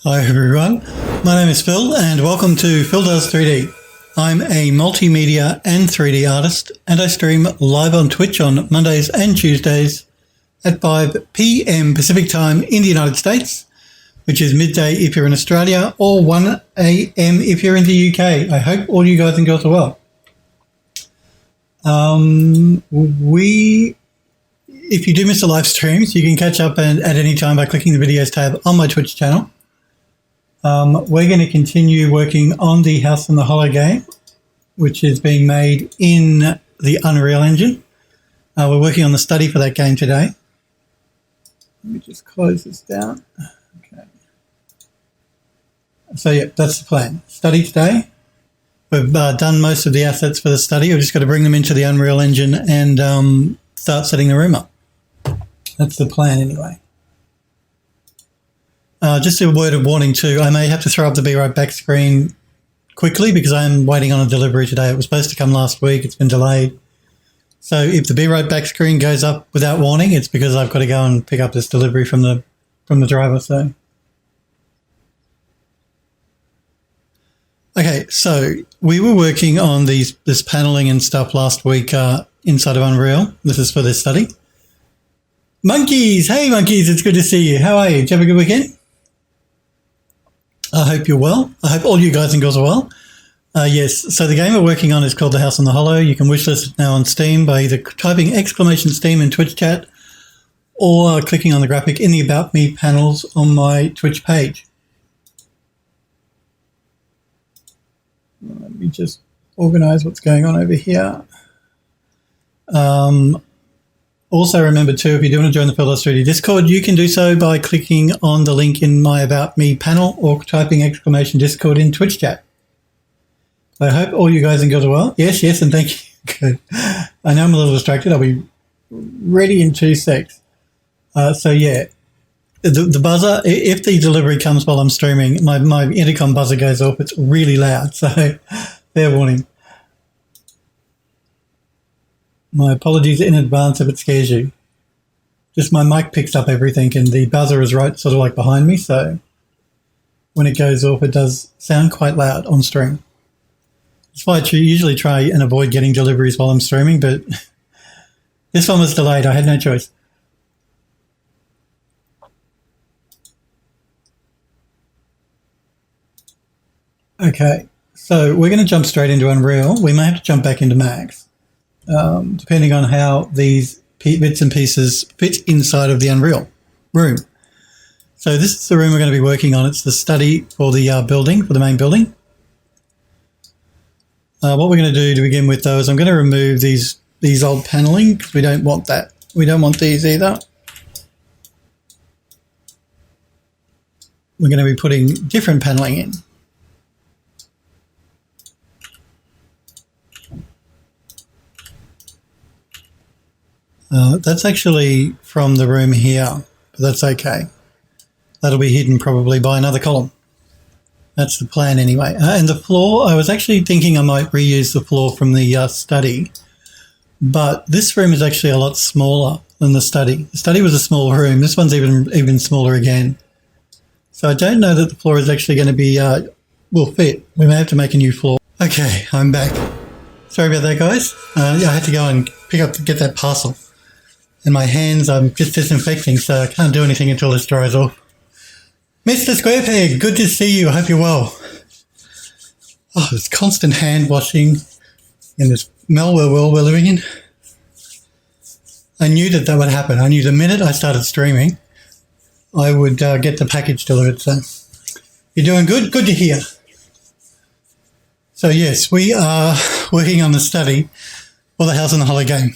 Hi everyone, my name is Phil and welcome to Phil Does 3D. I'm a multimedia and 3D artist and I stream live on Twitch on Mondays and Tuesdays at 5 p.m. Pacific time in the United States, which is midday if you're in Australia or 1 a.m. if you're in the UK. I hope all you guys and girls are well. If you do miss the live streams, you can catch up at any time by clicking the videos tab on my Twitch channel. We're going to continue working on the House on the Hollow game, which is being made in the Unreal Engine. We're working on the study for that game today. Let me just close this down. Okay. So, yeah, that's the plan. Study today. We've done most of the assets for the study. We've just got to bring them into the Unreal Engine and start setting the room up. That's the plan anyway. Just a word of warning too, I may have to throw up the Be Right Back screen quickly because I am waiting on a delivery today. It was supposed to come last week. It's been delayed. So if the Be Right Back screen goes up without warning, it's because I've got to go and pick up this delivery from the driver. So, okay, so we were working on this paneling and stuff last week inside of Unreal. This is for this study. Monkeys! Hey monkeys, it's good to see you. How are you? Did you have a good weekend? I hope you're well. I hope all you guys and girls are well. Yes, so the game we're working on is called The House on the Hollow. You can wishlist it now on Steam by either typing !Steam in Twitch chat or clicking on the graphic in the About Me panels on my Twitch page. Let me just organise what's going on over here. Also remember too, if you do want to join the Phil Does 3D Discord, you can do so by clicking on the link in my About Me panel or typing !Discord in Twitch chat. I hope all you guys and girls are well. Yes, and thank you. Good. I know I'm a little distracted. I'll be ready in 2 secs. So yeah, the buzzer, if the delivery comes while I'm streaming, my intercom buzzer goes off. It's really loud, so fair warning. My apologies in advance if it scares you. Just my mic picks up everything and the buzzer is right sort of like behind me, so when it goes off it does sound quite loud on stream. That's why I usually try and avoid getting deliveries while I'm streaming, but this one was delayed. I had no choice. Okay, so we're going to jump straight into Unreal. We may have to jump back into Max. Depending on how these bits and pieces fit inside of the Unreal room. So this is the room we're going to be working on. It's the study for the building, for the main building. What we're going to do to begin with, though, is I'm going to remove these old paneling because we don't want that. We don't want these either. We're going to be putting different paneling in. That's actually from the room here, but that's okay. That'll be hidden probably by another column. That's the plan anyway. And the floor, I was actually thinking I might reuse the floor from the study, but this room is actually a lot smaller than the study. The study was a small room. This one's even smaller again. So I don't know that the floor is actually going to be, will fit. We may have to make a new floor. Okay, I'm back. Sorry about that, guys. I had to go and get that parcel. And my hands, I'm just disinfecting, so I can't do anything until this dries off. Mr. Squarepeg, good to see you. I hope you're well. Oh, this constant hand washing in this malware world we're living in. I knew that would happen. I knew the minute I started streaming, I would get the package delivered. So you're doing good? Good to hear. So yes, we are working on the study for the House on the Hollow game.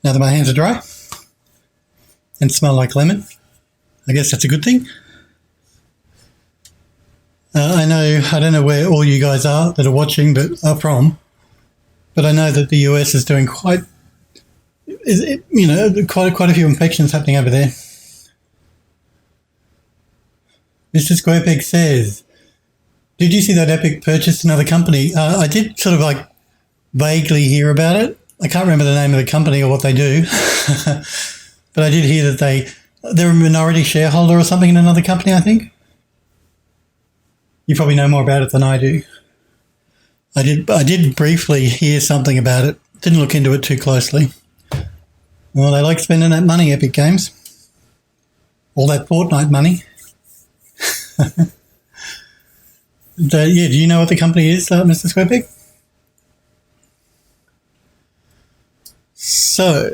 Now that my hands are dry and smell like lemon, I guess that's a good thing. I don't know where all you guys are that are watching, but are from, but I know that the US is doing quite a few infections happening over there. Mr. Squarepeg says, did you see that Epic purchased another company? I did sort of like vaguely hear about it. I can't remember the name of the company or what they do, but I did hear that they're a minority shareholder or something in another company, I think. You probably know more about it than I do. I did briefly hear something about it. Didn't look into it too closely. Well, they like spending that money, Epic Games. All that Fortnite money. Do you know what the company is, Mr. Squarepeg? So,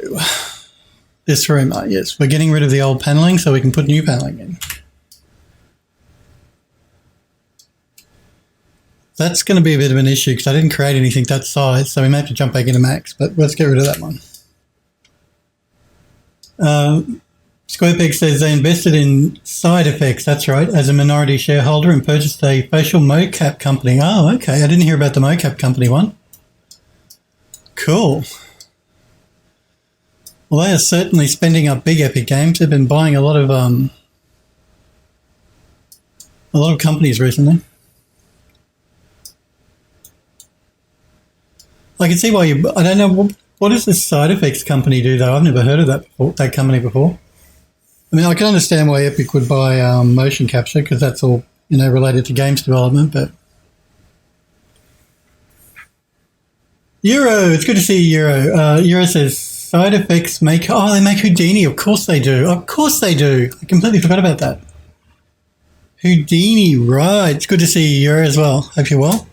this room, yes, we're getting rid of the old panelling so we can put new panelling in. That's going to be a bit of an issue because I didn't create anything that size, so we may have to jump back into Max, but let's get rid of that one. Squarepeg says they invested in Side Effects, that's right, as a minority shareholder and purchased a facial mocap company. Oh, okay, I didn't hear about the mocap company one. Cool. Well, they are certainly spending up big, Epic Games. They've been buying a lot of companies recently. I can see why you... I don't know, what does this Side Effects company do, though? I've never heard of that company before. I mean, I can understand why Epic would buy motion capture because that's all, related to games development, but... Euro, it's good to see you, Euro. Euro says, Side Effects make... Oh, they make Houdini. Of course they do. Of course they do. I completely forgot about that. Houdini, right. It's good to see you, Euro, as well. Hope you're well.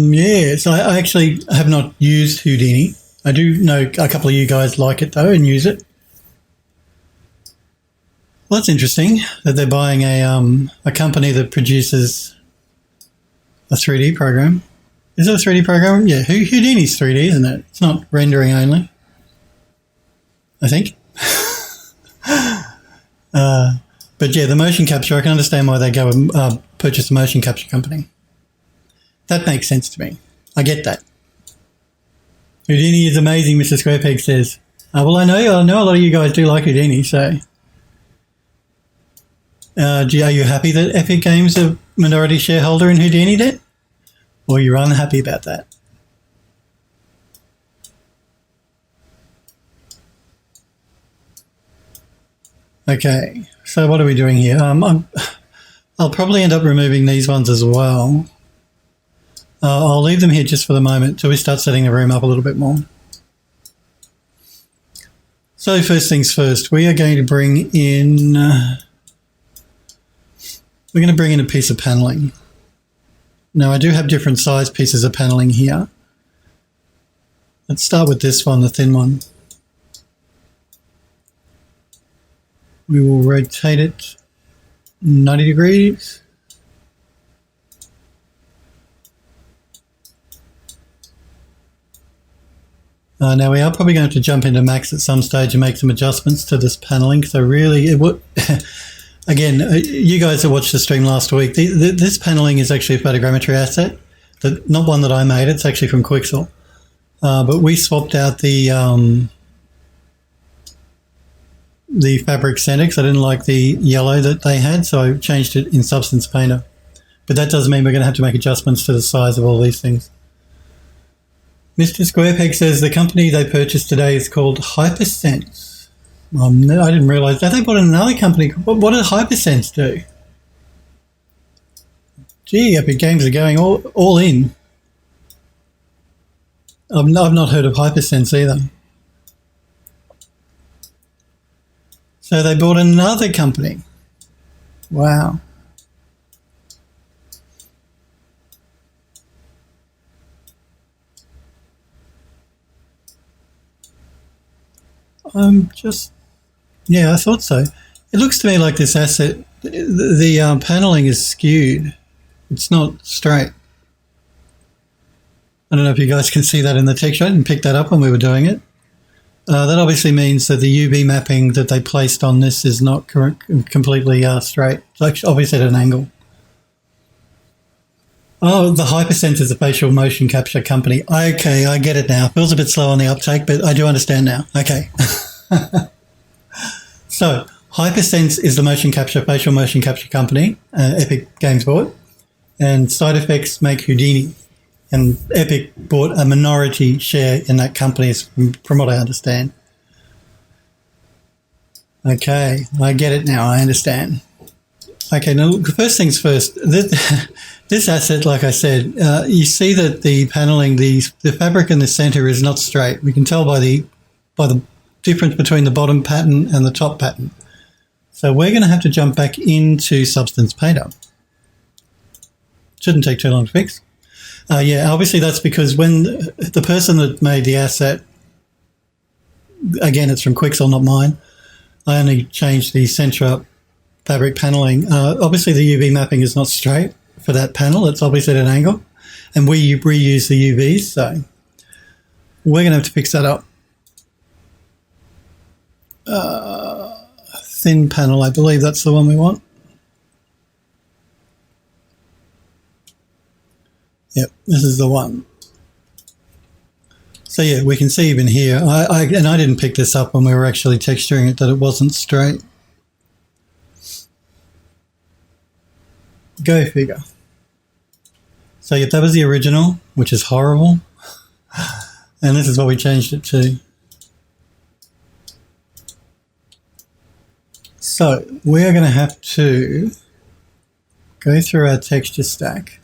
Yeah, so I actually have not used Houdini. I do know a couple of you guys like it, though, and use it. Well, that's interesting that they're buying a company that produces a 3D program. Is it a 3D program? Yeah, Houdini's 3D, isn't it? It's not rendering only, I think. But yeah, the motion capture, I can understand why they go and purchase a motion capture company. That makes sense to me. I get that. Houdini is amazing, Mr. Squarepeg says. Well, I know a lot of you guys do like Houdini, so... are you happy that Epic Games are minority shareholder in Houdini then? Or you're unhappy about that? Okay, so what are we doing here? I'll probably end up removing these ones as well. I'll leave them here just for the moment till we start setting the room up a little bit more. So first things first, we are going to bring in... we're going to bring in a piece of panelling. Now, I do have different size pieces of panelling here. Let's start with this one, the thin one. We will rotate it 90 degrees. Now, we are probably going to have to jump into Max at some stage and make some adjustments to this panelling. So really, it would... Again, you guys that watched the stream last week, this panelling is actually a photogrammetry asset, not one that I made. It's actually from Quixel. But we swapped out the fabric center because I didn't like the yellow that they had, so I changed it in Substance Painter. But that does mean we're going to have to make adjustments to the size of all these things. Mr. Squarepeg says the company they purchased today is called Hypersense. I didn't realise that. They bought another company. What did Hypersense do? Gee, Epic Games are going all in. I've not heard of Hypersense either. So they bought another company. Wow. Yeah, I thought so. It looks to me like this asset, the panelling is skewed. It's not straight. I don't know if you guys can see that in the texture. I didn't pick that up when we were doing it. That obviously means that the UV mapping that they placed on this is not completely straight. It's obviously at an angle. Oh, the Hypersense is a facial motion capture company. Okay, I get it now. Feels a bit slow on the uptake, but I do understand now. Okay. So, Hypersense is the facial motion capture company Epic Games bought, and Side Effects make Houdini. And Epic bought a minority share in that company, from what I understand. Okay, I get it now. I understand. Okay, now first things first. This asset, like I said, you see that the paneling, the fabric in the center is not straight. We can tell by the difference between the bottom pattern and the top pattern. So we're going to have to jump back into Substance Painter. Shouldn't take too long to fix. Yeah, obviously that's because when the person that made the asset, again, it's from Quixel, not mine. I only changed the center fabric paneling. Obviously the UV mapping is not straight for that panel. It's obviously at an angle. And we reuse the UVs, so we're going to have to fix that up. Thin panel, I believe that's the one we want. Yep, this is the one. So yeah, we can see even here, I didn't pick this up when we were actually texturing it, that it wasn't straight. Go figure. So yep, that was the original, which is horrible. And this is what we changed it to. So we're going to have to go through our texture stack.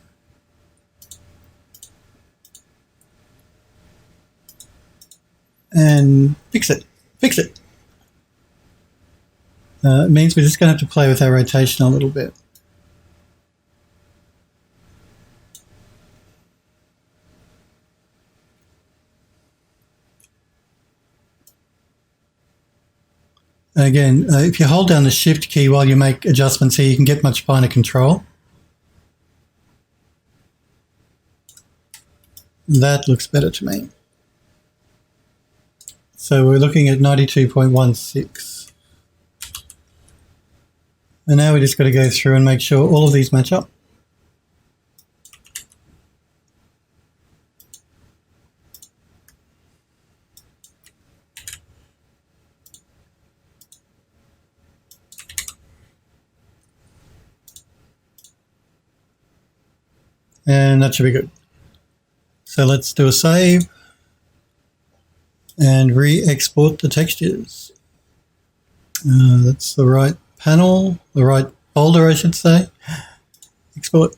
And fix it. Fix it. It means we're just going to have to play with our rotation a little bit. And again, if you hold down the Shift key while you make adjustments here, you can get much finer control. That looks better to me. So we're looking at 92.16. And now we just got to go through and make sure all of these match up. And that should be good. So let's do a save and re-export the textures. That's the right panel, the right folder, I should say. Export.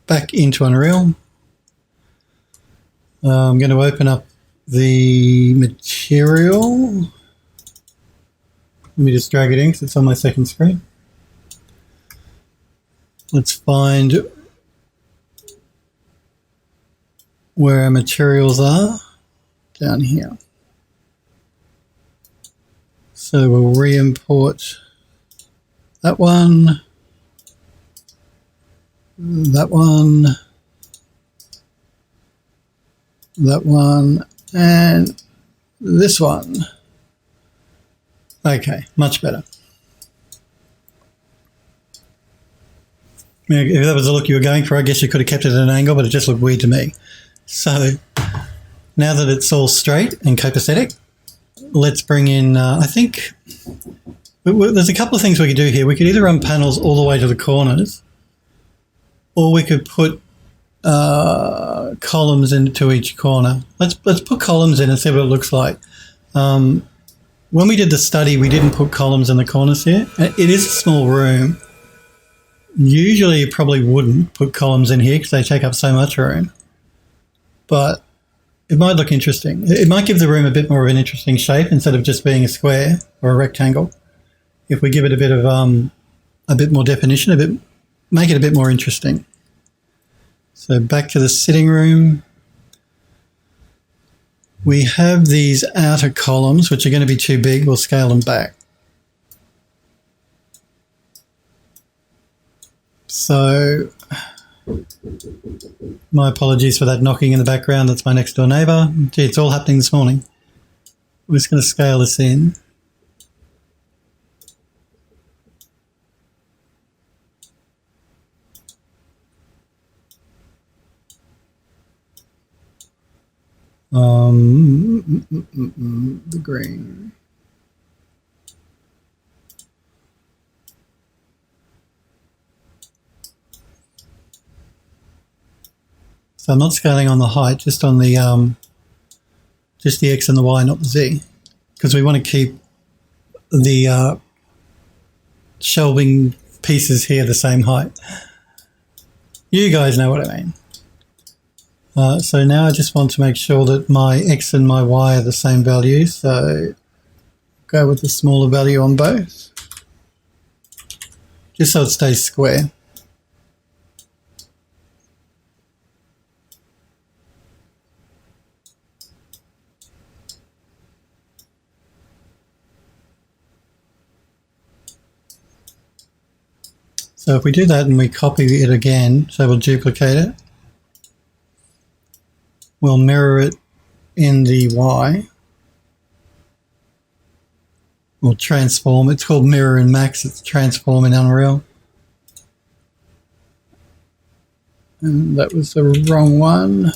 Back into Unreal. I'm going to open up the material. Let me just drag it in because it's on my second screen. Let's find where our materials are down here. So we'll re-import that one, that one, that one, and this one. Okay, much better. If that was the look you were going for, I guess you could have kept it at an angle, but it just looked weird to me. So now that it's all straight and copacetic, let's bring in, I think, there's a couple of things we could do here. We could either run panels all the way to the corners, or we could put columns into each corner. Let's put columns in and see what it looks like. When we did the study, we didn't put columns in the corners here. It is a small room. Usually you probably wouldn't put columns in here because they take up so much room. But it might look interesting. It might give the room a bit more of an interesting shape instead of just being a square or a rectangle. If we give it a bit of a bit more definition, make it a bit more interesting. So back to the sitting room. We have these outer columns, which are going to be too big. We'll scale them back. So, my apologies for that knocking in the background. That's my next door neighbour. Gee, it's all happening this morning. We're just going to scale this in. The green. So I'm not scaling on the height, just on the just the X and the Y, not the Z, because we want to keep the shelving pieces here the same height. You guys know what I mean. So now I just want to make sure that my X and my Y are the same value, so go with the smaller value on both, just so it stays square. So if we do that and we copy it again, so we'll duplicate it, we'll mirror it in the Y, we'll transform, it's called mirror in Max, it's transform in Unreal. And that was the wrong one.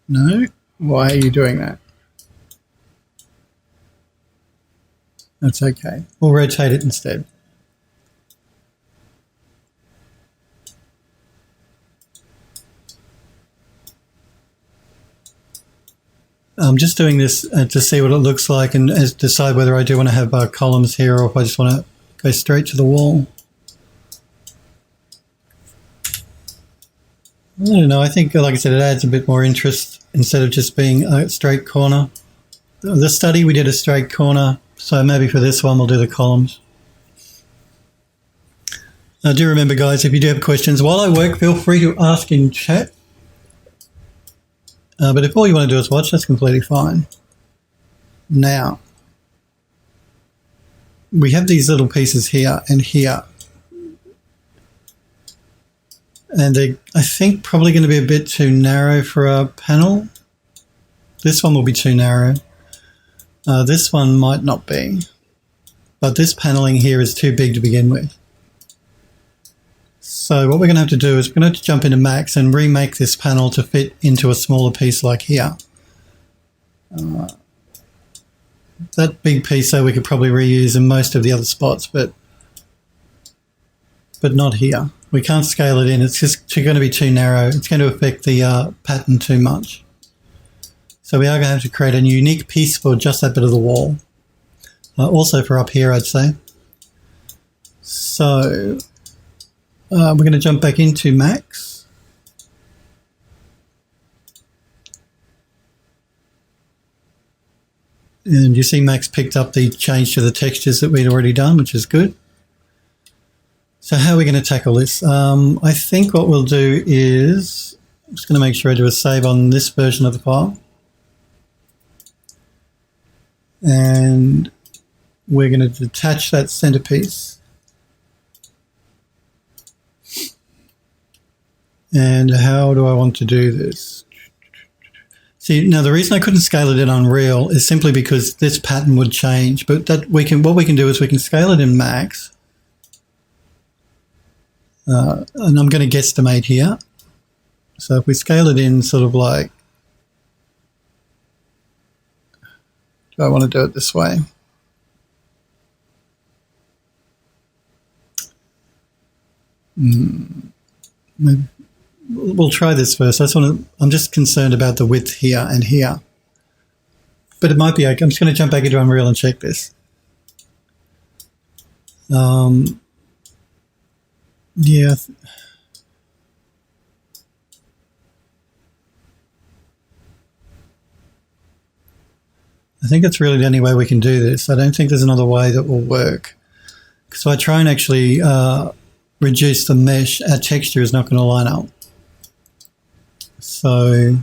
No, why are you doing that? That's okay. We'll rotate it instead. I'm just doing this to see what it looks like and decide whether I do want to have columns here or if I just want to go straight to the wall. I don't know. I think, like I said, it adds a bit more interest instead of just being a straight corner. The study, we did a straight corner. So maybe for this one, we'll do the columns. Do remember, guys, if you do have questions while I work, feel free to ask in chat. But if all you want to do is watch, that's completely fine. Now, we have these little pieces here and here. And they're, I think, probably going to be a bit too narrow for our panel. This one will be too narrow. This one might not be, but this paneling here is too big to begin with. So what we're going to have to do is we're going to have to jump into Max and remake this panel to fit into a smaller piece like here. That big piece, though, we could probably reuse in most of the other spots, but not here. We can't scale it in. It's just going to be too narrow. It's going to affect the pattern too much. So we are going to have to create a unique piece for just that bit of the wall. Also for up here, I'd say. So we're going to jump back into Max. And you see Max picked up the change to the textures that we'd already done, which is good. So how are we going to tackle this? I think what we'll do is, I'm just going to make sure I do a save on this version of the file. And we're going to detach that centerpiece. And how do I want to do this? See, now the reason I couldn't scale it in Unreal is simply because this pattern would change. But that what we can do is we can scale it in Max. And I'm going to guesstimate here. So if we scale it in sort of like, do I want to do it this way? We'll try this first. I'm just concerned about the width here and here. But it might be okay. I'm just going to jump back into Unreal and check this. Yeah. I think it's really the only way we can do this. I don't think there's another way that will work. So I try and actually reduce the mesh, our texture is not going to line up. So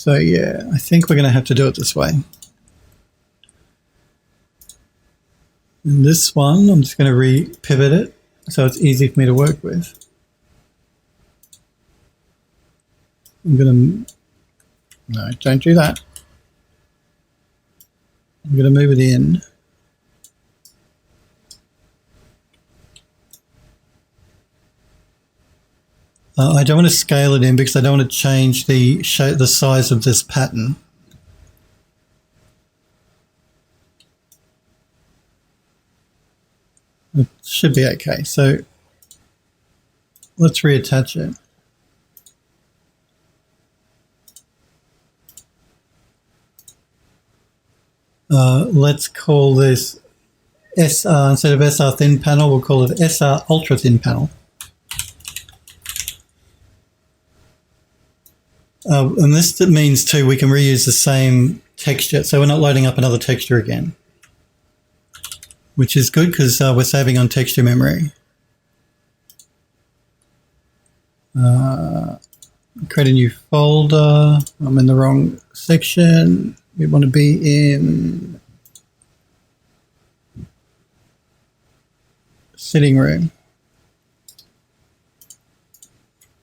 yeah, I think we're going to have to do it this way. And this one, I'm just going to re-pivot it so it's easy for me to work with. I'm going to, no, don't do that. I'm going to move it in. I don't want to scale it in because I don't want to change the shape, the size of this pattern. It should be okay. So let's reattach it. Let's call this SR, instead of SR thin panel, we'll call it SR ultra thin panel. And this means too, we can reuse the same texture. So we're not loading up another texture again, which is good because we're saving on texture memory. Create a new folder. I'm in the wrong section. We want to be in sitting room.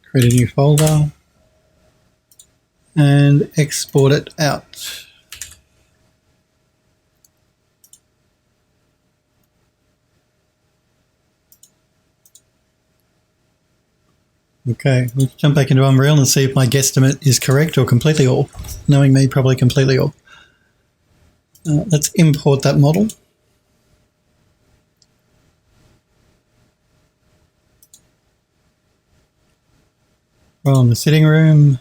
Create a new folder and export it out. Okay, let's jump back into Unreal and see if my guesstimate is correct or completely off. Knowing me, probably completely off. Let's import that model. From the sitting room,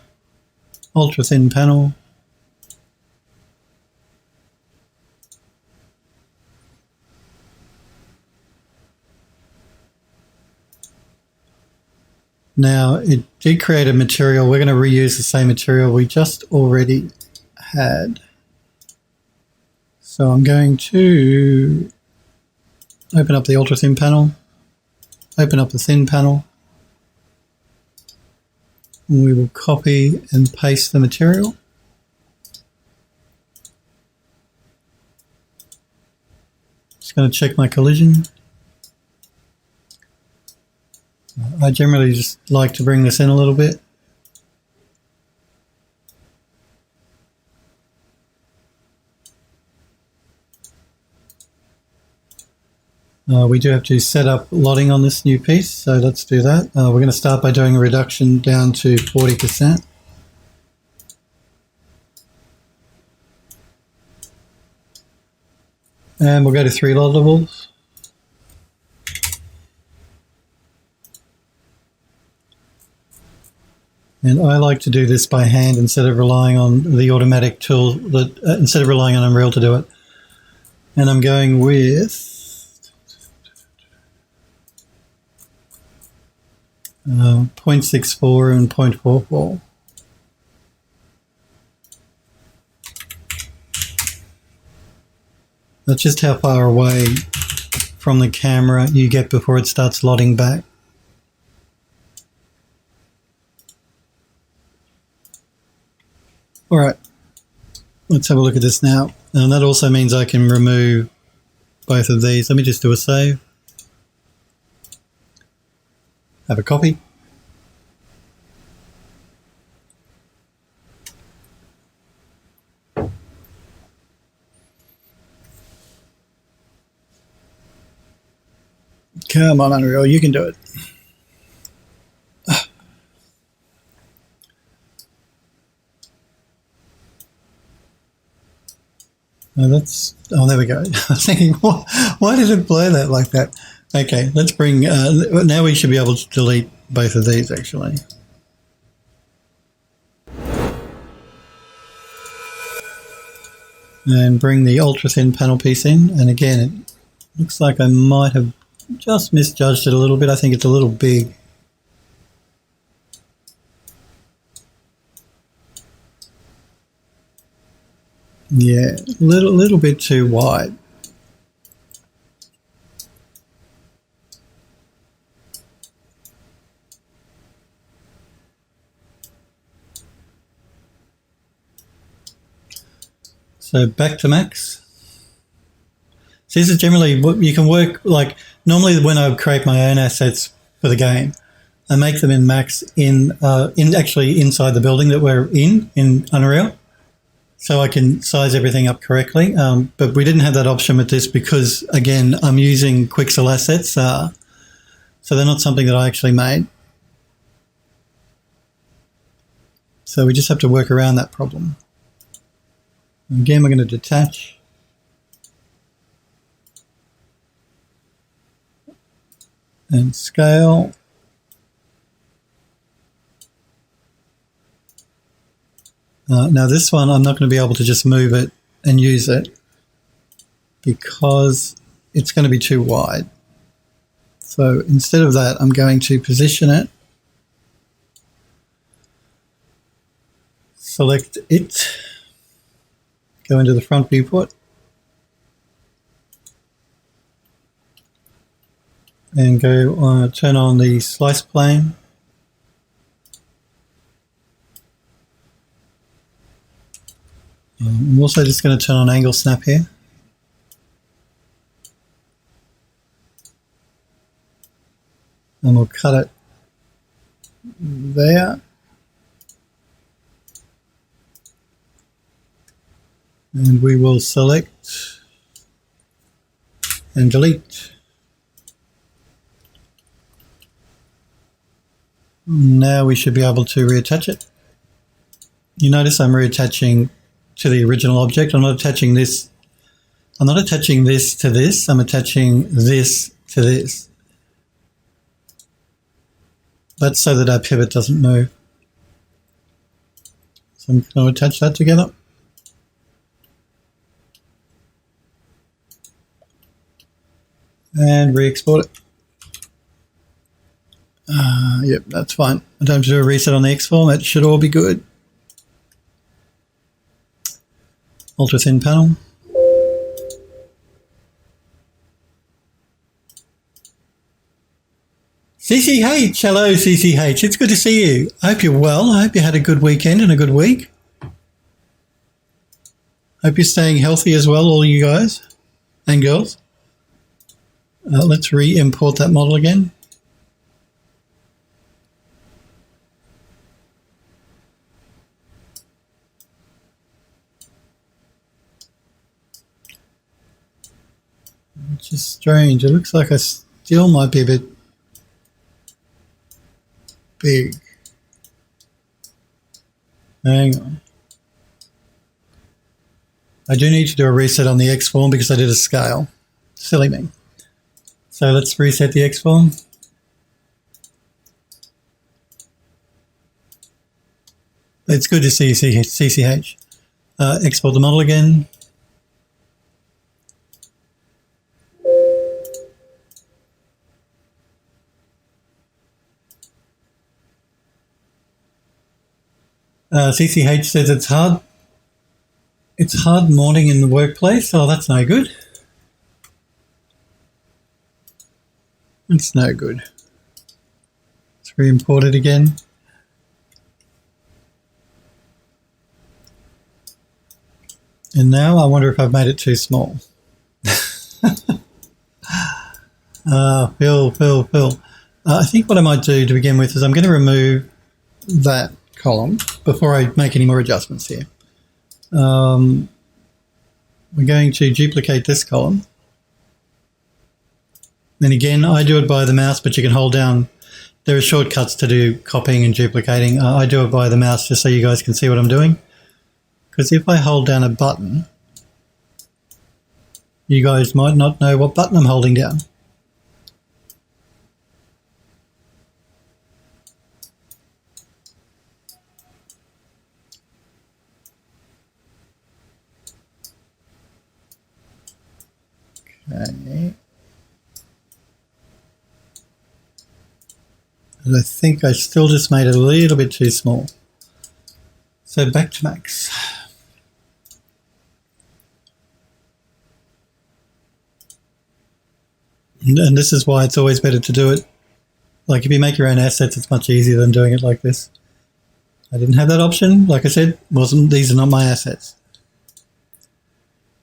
ultra thin panel. Now it did create a material. We're going to reuse the same material we just already had. So I'm going to open up the ultra thin panel, open up the thin panel, and we will copy and paste the material. Just going to check my collision. I generally just like to bring this in a little bit. We do have to set up lotting on this new piece, so let's do that. We're going to start by doing a reduction down to 40%. And we'll go to 3 lottables. And I like to do this by hand instead of relying on the automatic tool, instead of relying on Unreal to do it. And I'm going with 0.64 and 0.44. That's just how far away from the camera you get before it starts lotting back. All right, let's have a look at this now. And that also means I can remove both of these. Let me just do a save. Have a copy. Come on, Unreal, you can do it. Oh, there we go. I was thinking, why did it blur that like that? Okay, let's bring, now we should be able to delete both of these actually. And bring the ultra thin panel piece in. And again, it looks like I might have just misjudged it a little bit. I think it's a little big. Yeah, little bit too wide. So back to max. So this is generally what you can work like. Normally when I create my own assets for the game, I make them in max in actually inside the building that we're in Unreal. So I can size everything up correctly. But we didn't have that option with this because, again, I'm using Quixel assets. So they're not something that I actually made. So we just have to work around that problem. Again, we're going to detach. And scale. Now this one, I'm not going to be able to just move it and use it because it's going to be too wide. So instead of that, I'm going to position it, select it, go into the front viewport, and go turn on the slice plane. I'm also just going to turn on angle snap here. And we'll cut it there. And we will select and delete. Now we should be able to reattach it. You notice I'm reattaching to the original object. I'm not attaching this. I'm not attaching this to this. I'm attaching this to this. That's so that our pivot doesn't move. So I'm going to attach that together. And re-export it. Yep, that's fine. I don't have to do a reset on the X-form. It should all be good. Ultra thin panel. CCH, hello CCH. It's good to see you. I hope you're well. I hope you had a good weekend and a good week. Hope you're staying healthy as well, all you guys and girls. Let's re-import that model again. Which is strange. It looks like I still might be a bit big. Hang on. I do need to do a reset on the X-form because I did a scale. Silly me. So let's reset the X-form. It's good to see you, CCH. Export the model again. CCH says it's hard. It's hard morning in the workplace. Oh, that's no good. It's no good. Let's re-import it again. And now I wonder if I've made it too small. Phil. I think what I might do to begin with is I'm going to remove that column before I make any more adjustments here. We're going to duplicate this column. And again, I do it by the mouse, but you can hold down. There are shortcuts to do copying and duplicating. I do it by the mouse just so you guys can see what I'm doing. Because if I hold down a button, you guys might not know what button I'm holding down. Okay. And I think I still just made it a little bit too small. So back to max. And this is why it's always better to do it. Like if you make your own assets, it's much easier than doing it like this. I didn't have that option. Like I said, these are not my assets.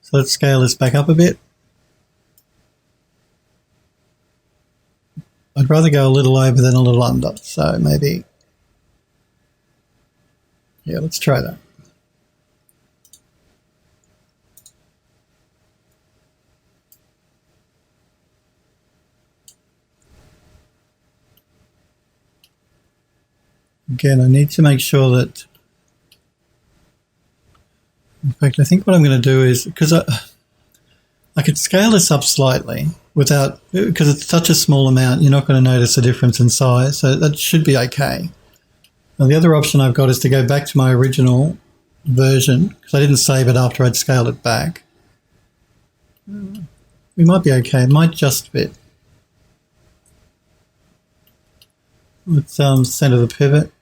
So let's scale this back up a bit. I'd rather go a little over than a little under. So maybe, yeah, let's try that. Again, I need to make sure that, in fact, I think what I'm going to do is, because I could scale this up slightly without, because it's such a small amount, you're not going to notice a difference in size, so that should be okay. Now, the other option I've got is to go back to my original version because I didn't save it after I'd scaled it back. We might be okay. It might just fit. Let's center the pivot.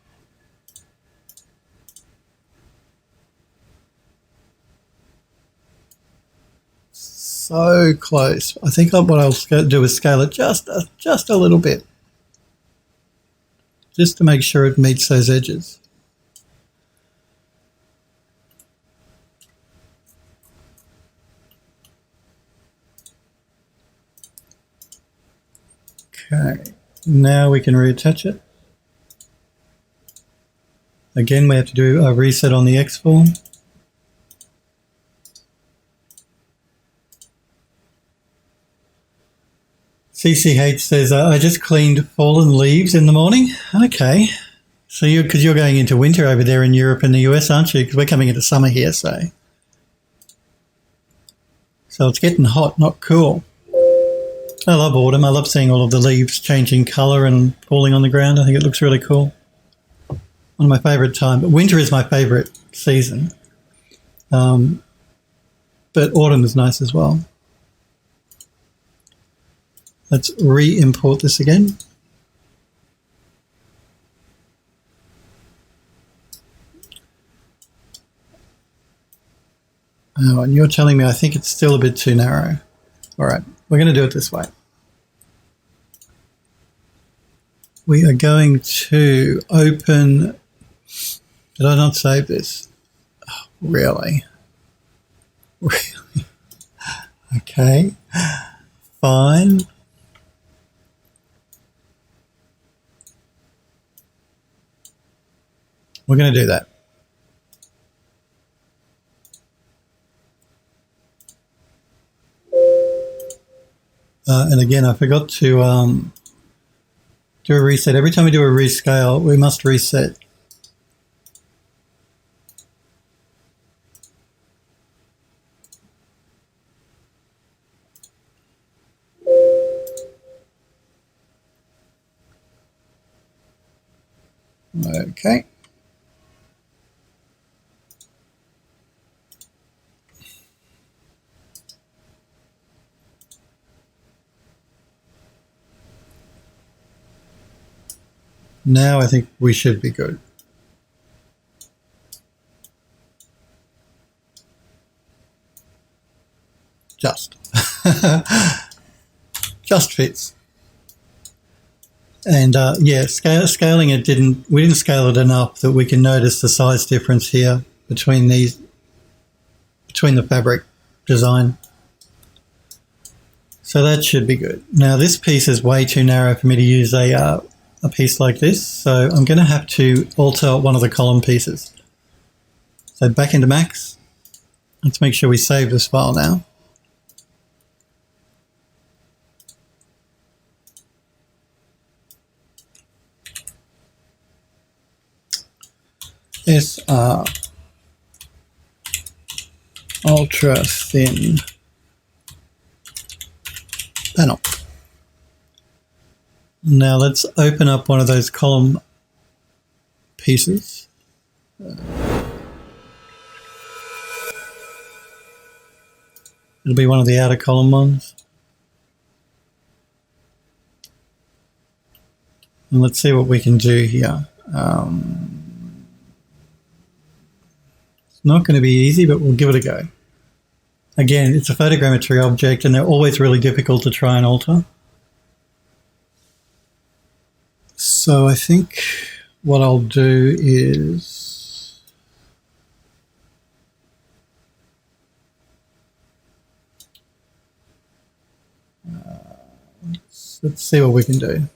So close. I think what I'll do is scale it just a little bit, just to make sure it meets those edges. Okay, now we can reattach it. Again, we have to do a reset on the X form. CCH says, I just cleaned fallen leaves in the morning. Okay. So because you're going into winter over there in Europe and the US, aren't you? Because we're coming into summer here, so it's getting hot, not cool. I love autumn. I love seeing all of the leaves changing colour and falling on the ground. I think it looks really cool. One of my favourite times. Winter is my favourite season. But autumn is nice as well. Let's re-import this again. Oh, and you're telling me I think it's still a bit too narrow. All right, we're going to do it this way. We are going to open... Did I not save this? Oh, really? Really? Okay, fine. We're going to do that. And again, I forgot to do a reset. Every time we do a rescale, we must reset. Okay. Now I think we should be good. Just. Just fits. And yeah, scaling it we didn't scale it enough that we can notice the size difference here between the fabric design. So that should be good. Now this piece is way too narrow for me to use a piece like this, so I'm going to have to alter one of the column pieces. So back into Max. Let's make sure we save this file now. SR ultra thin panel. Now let's open up one of those column pieces. It'll be one of the outer column ones. And let's see what we can do here. It's not going to be easy, but we'll give it a go. Again, it's a photogrammetry object and they're always really difficult to try and alter. So I think what I'll do is let's see what we can do.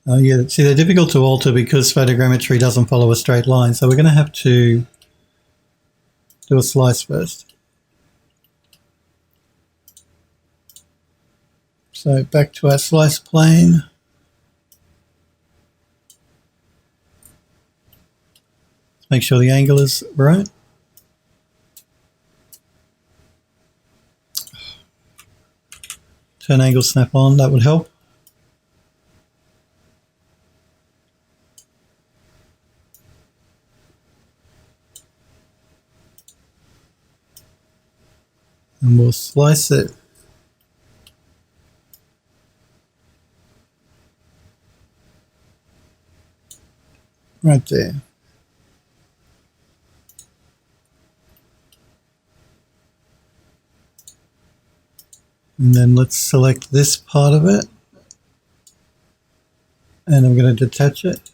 Yeah, see, they're difficult to alter because photogrammetry doesn't follow a straight line. So we're going to have to do a slice first. So back to our slice plane. Let's make sure the angle is right. Turn angle snap on, that would help. And we'll slice it right there. And then let's select this part of it. And I'm going to detach it.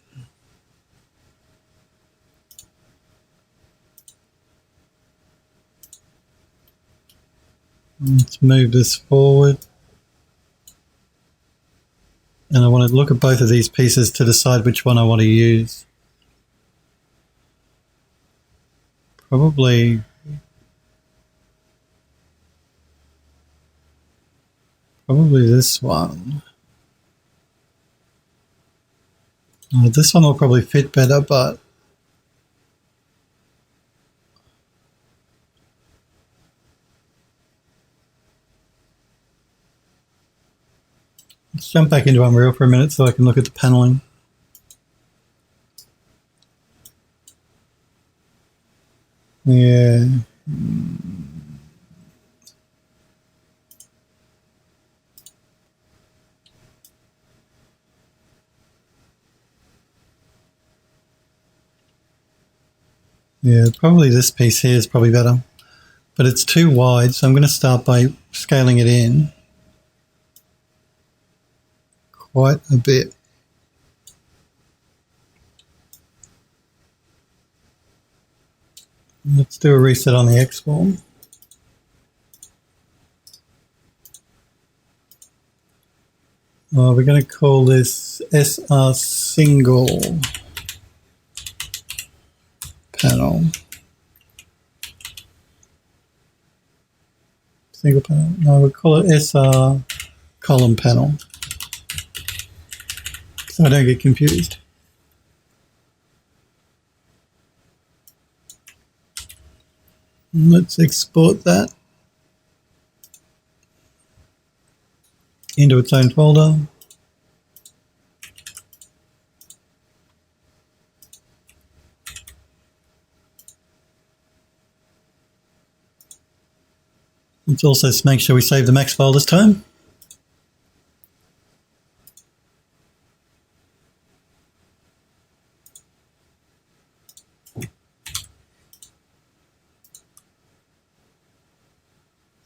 Let's move this forward. And I want to look at both of these pieces to decide which one I want to use. Probably this one. This one will probably fit better, but let's jump back into Unreal for a minute so I can look at the paneling. Yeah. Yeah, probably this piece here is probably better, but it's too wide, so I'm going to start by scaling it in quite a bit. Let's do a reset on the export. We're going to call this SR single panel. Single panel. No, we'll call it SR column panel, so I don't get confused. Let's export that into its own folder. Let's also make sure we save the max file this time.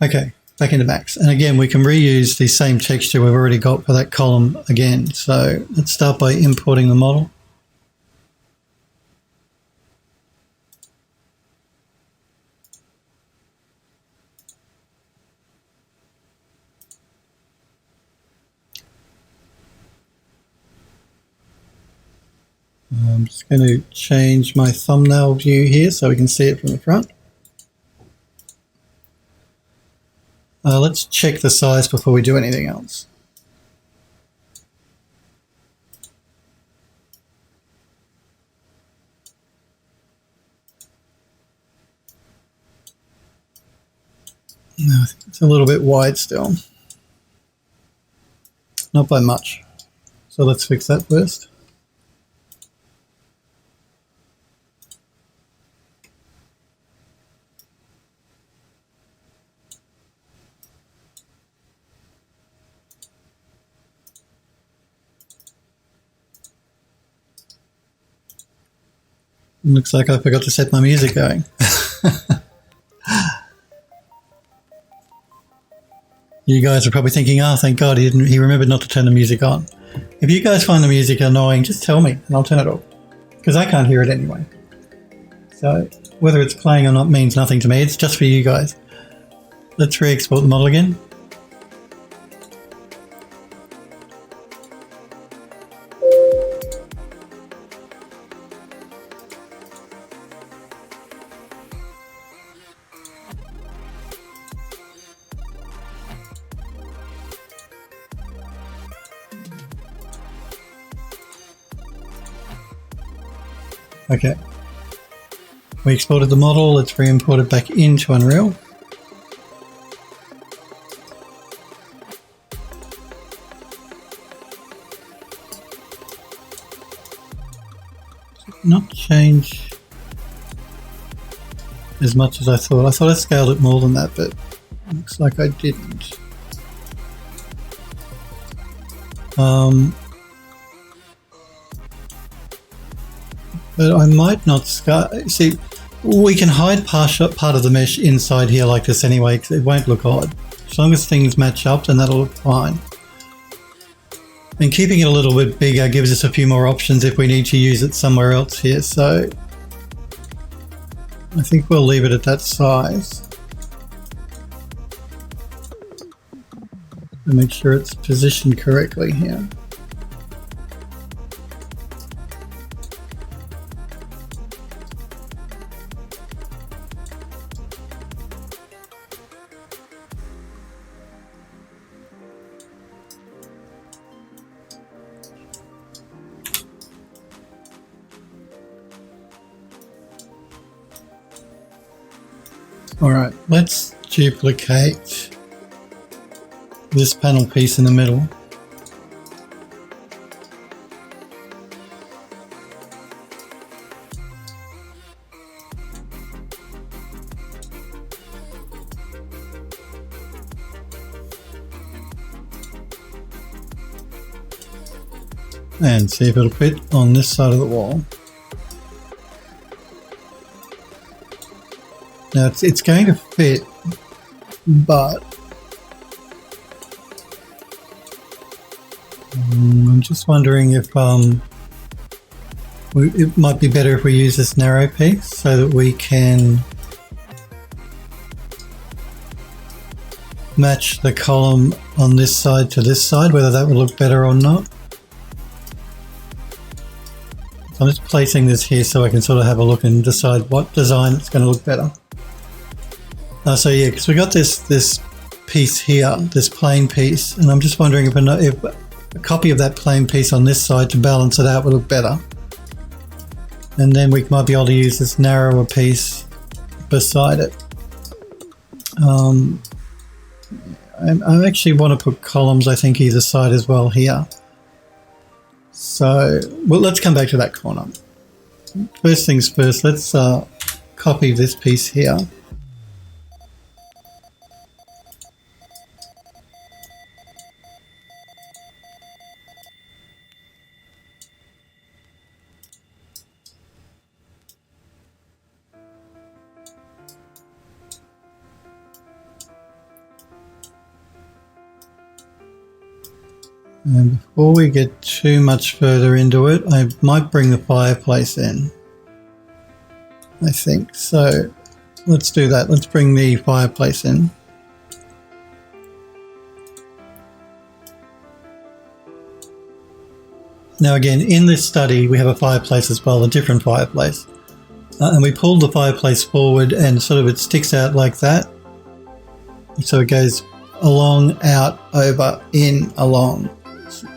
Okay, back into Max. And again, we can reuse the same texture we've already got for that column again. So let's start by importing the model. I'm just going to change my thumbnail view here so we can see it from the front. Let's check the size before we do anything else. No, I think it's a little bit wide still. Not by much. So let's fix that first. Looks like I forgot to set my music going. You guys are probably thinking, oh, thank God he remembered not to turn the music on. If you guys find the music annoying, just tell me and I'll turn it off, because I can't hear it anyway. So whether it's playing or not means nothing to me. It's just for you guys. Let's re-export the model again. Okay, we exported the model, let's re-import it back into Unreal. Not change as much as I thought. I thought I scaled it more than that, but Looks like I didn't. But I might not see, we can hide part of the mesh inside here like this anyway, because it won't look odd. As long as things match up, then that'll look fine. And keeping it a little bit bigger gives us a few more options if we need to use it somewhere else here. So I think we'll leave it at that size. And make sure it's positioned correctly here. All right, let's duplicate this panel piece in the middle. And see if it'll fit on this side of the wall. Now it's going to fit, but I'm just wondering if it might be better if we use this narrow piece so that we can match the column on this side to this side, whether that would look better or not. So I'm just placing this here so I can sort of have a look and decide what design is going to look better. So yeah, because we got this piece here, this plain piece, and I'm just wondering if a copy of that plain piece on this side to balance it out would look better. And then we might be able to use this narrower piece beside it. I actually want to put columns, I think, either side as well here. So, well, let's come back to that corner. First things first, let's copy this piece here. And before we get too much further into it, I might bring the fireplace in. I think. So let's do that. Let's bring the fireplace in. Now again, in this study, we have a fireplace as well, a different fireplace. And we pulled the fireplace forward and sort of it sticks out like that. So it goes along, out, over, in, along.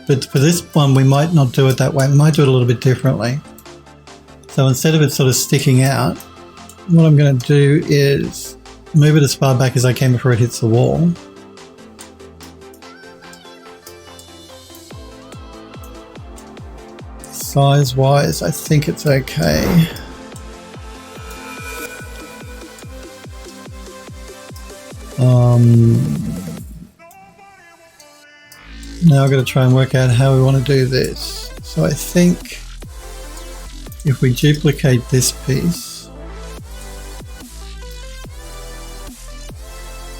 But for this one, we might not do it that way. We might do it a little bit differently. So instead of it sort of sticking out, what I'm going to do is move it as far back as I can before it hits the wall. Size-wise, I think it's okay. Now I've got to try and work out how we want to do this. So I think if we duplicate this piece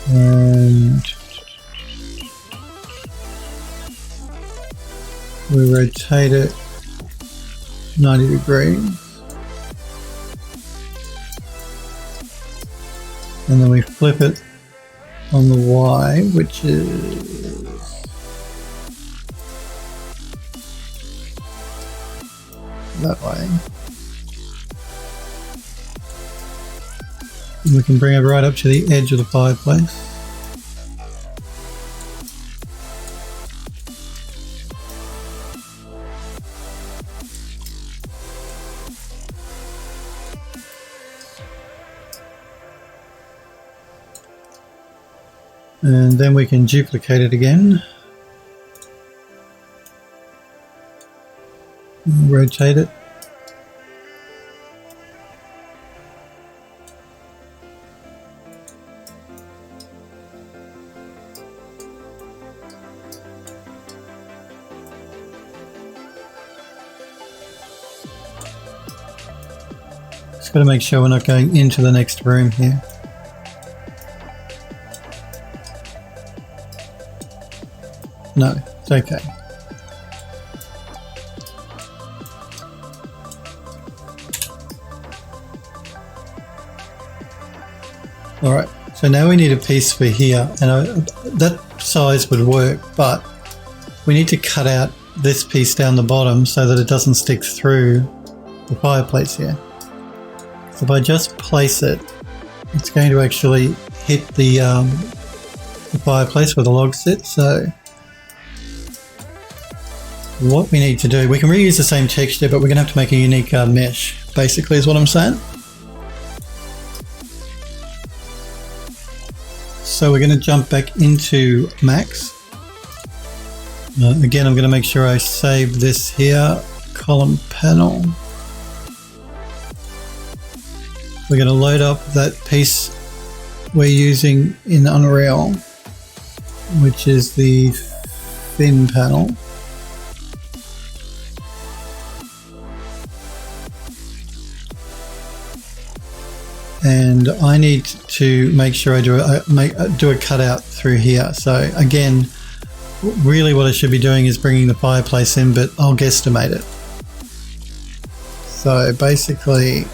and we rotate it 90 degrees and then we flip it on the Y, which is that way. And we can bring it right up to the edge of the fireplace. And then we can duplicate it again. Rotate it. Just got to make sure we're not going into the next room here. No, it's okay. All right, so now we need a piece for here, and that size would work, but we need to cut out this piece down the bottom so that it doesn't stick through the fireplace here. So if I just place it, it's going to actually hit the fireplace where the logs sit. So what we need to do, we can reuse the same texture, but we're going to have to make a unique mesh, basically, is what I'm saying. So we're going to jump back into Max. Again, I'm going to make sure I save this here, column panel. We're going to load up that piece we're using in Unreal, which is the thin panel. And I need to make sure I do a cutout through here. So again, really what I should be doing is bringing the fireplace in, but I'll guesstimate it. So basically,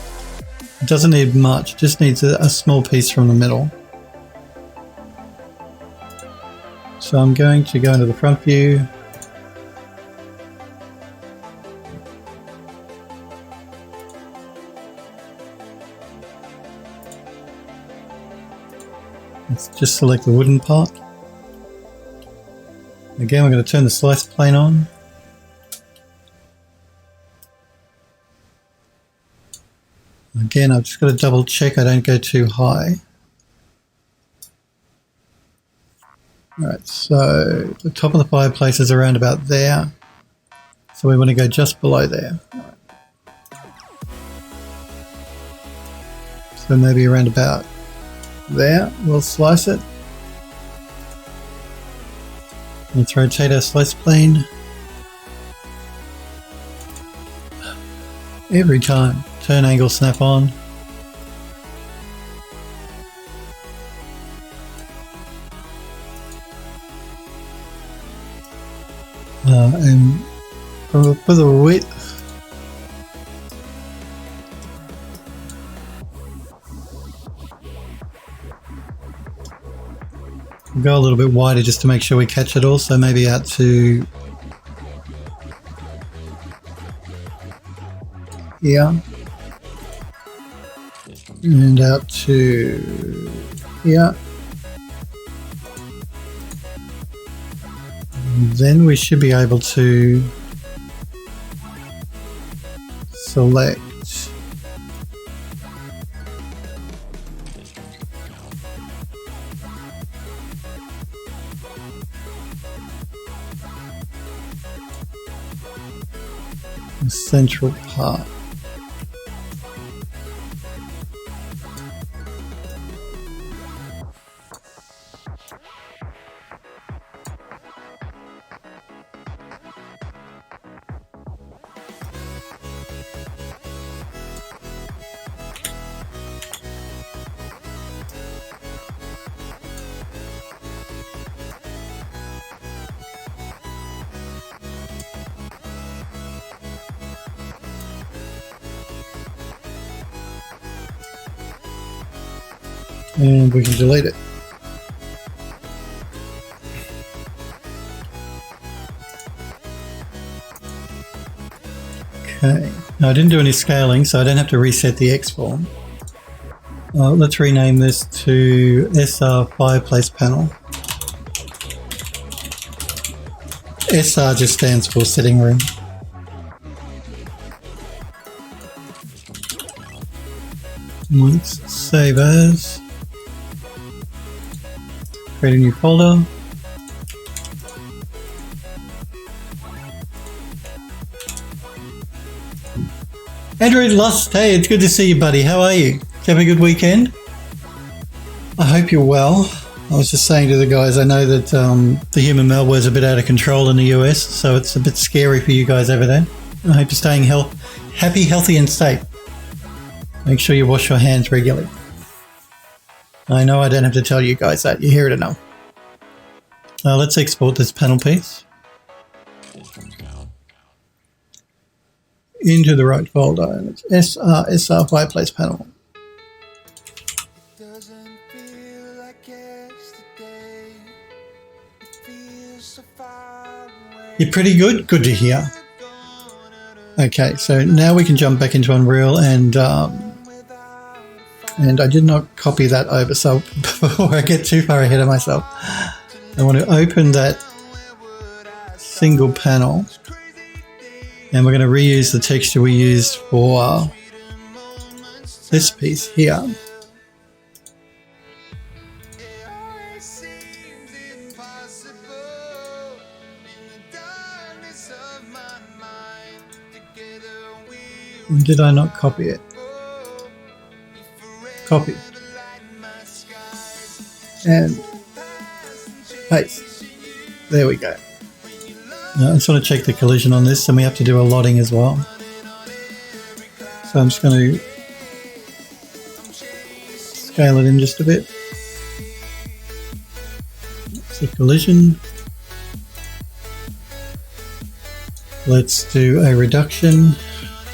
it doesn't need much, just needs a small piece from the middle. So I'm going to go into the front view. Let's just select the wooden part. Again, we're going to turn the slice plane on. Again, I've just got to double check I don't go too high. Alright, so the top of the fireplace is around about there. So we want to go just below there. So maybe around about there, we'll slice it. Let's rotate our slice plane. Every time. Turn angle, snap on. And for the width, we'll go a little bit wider just to make sure we catch it all, so maybe out to here and out to here. Then we should be able to select the central part. And we can delete it. Okay, now I didn't do any scaling, so I don't have to reset the X form. Let's rename this to SR Fireplace Panel. SR just stands for sitting room. Let's save as. Create a new folder. Android Lust, hey, it's good to see you, buddy. How are you? Did you have a good weekend? I hope you're well. I was just saying to the guys, I know that the human malware is a bit out of control in the US, so it's a bit scary for you guys over there. I hope you're staying happy, healthy, and safe. Make sure you wash your hands regularly. I know I don't have to tell you guys that. You hear it enough. Let's export this panel piece into the right folder. And it's SR fireplace panel. You're pretty good? Good to hear. Okay, so now we can jump back into Unreal and I did not copy that over, so before I get too far ahead of myself, I want to open that single panel and we're going to reuse the texture we used for this piece here. Did I not copy it? Copy. And paste. There we go. Now, I just want to check the collision on this, and we have to do a lotting as well. So I'm just going to scale it in just a bit. That's the collision. Let's do a reduction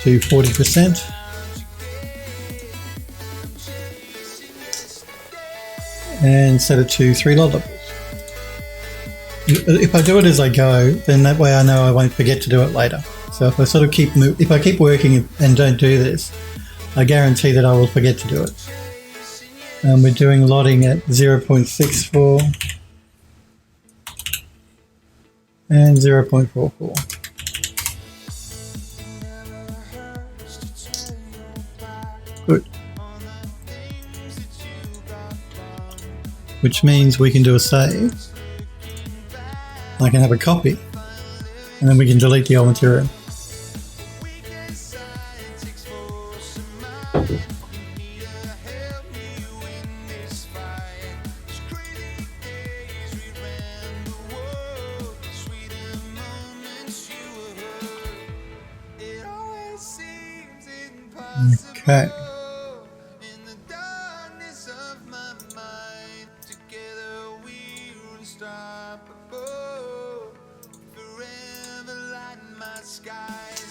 to 40%. And set it to 3 lot levels. If I do it as I go, then that way I know I won't forget to do it later. So if I sort of if I keep working and don't do this, I guarantee that I will forget to do it. We're doing lotting at 0.64 and 0.44. Good. Which means we can do a save. I can have a copy, and then we can delete the old material. Okay.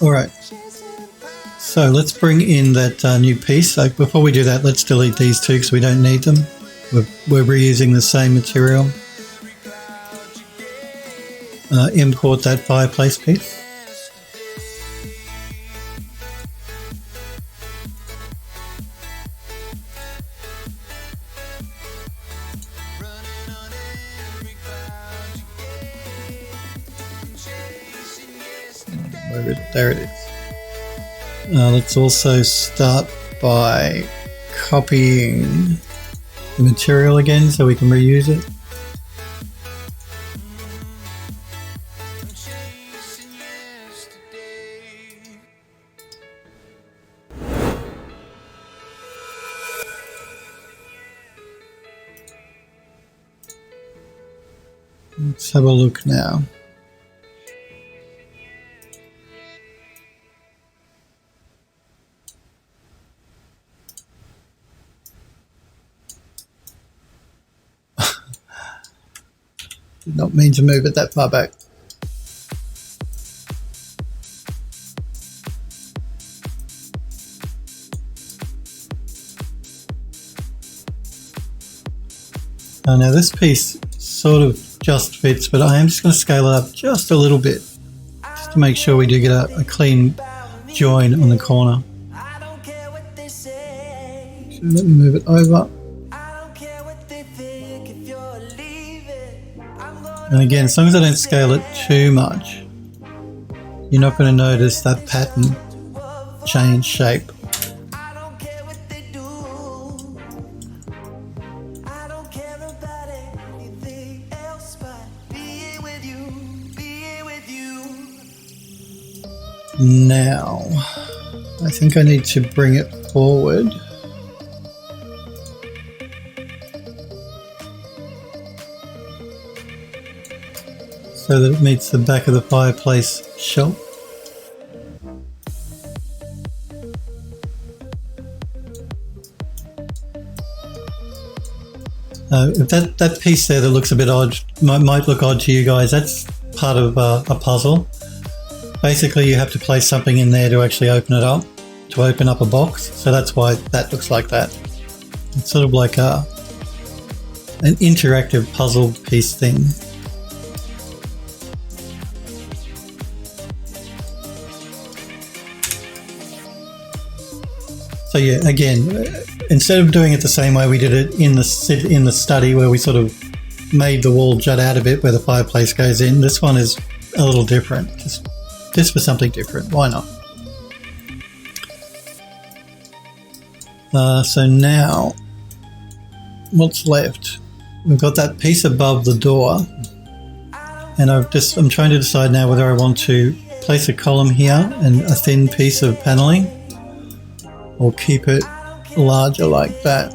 All right, so let's bring in that new piece. So before we do that, let's delete these two because we don't need them. We're reusing the same material. Import that fireplace piece. There it is. Let's also start by copying the material again so we can reuse it. Let's have a look now. Did not mean to move it that far back. Now this piece sort of just fits, but I am just going to scale it up just a little bit, just to make sure we do get a clean join on the corner. So let me move it over. And again, as long as I don't scale it too much, you're not going to notice that pattern change shape. Now, I think I need to bring it forward. So that it meets the back of the fireplace shelf. If that piece there that looks a bit odd might look odd to you guys, that's part of a puzzle. Basically, you have to place something in there to actually open it up, to open up a box. So that's why that looks like that. It's sort of like an interactive puzzle piece thing. So yeah, again, instead of doing it the same way we did it in the study, where we sort of made the wall jut out a bit where the fireplace goes in, this one is a little different. Just for something different, why not? So now, what's left? We've got that piece above the door, and I'm trying to decide now whether I want to place a column here and a thin piece of paneling, or keep it larger like that.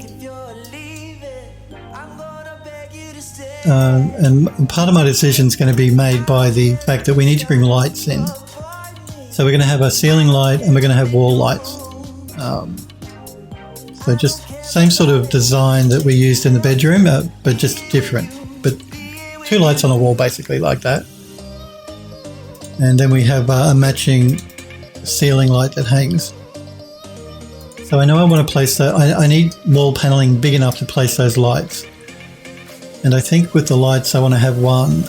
And part of my decision is going to be made by the fact that we need to bring lights in. So we're going to have a ceiling light and we're going to have wall lights. So just same sort of design that we used in the bedroom, but just different. But 2 lights on a wall basically like that. And then we have a matching ceiling light that hangs. So I know I want to place that. I need wall paneling big enough to place those lights. And I think with the lights I want to have one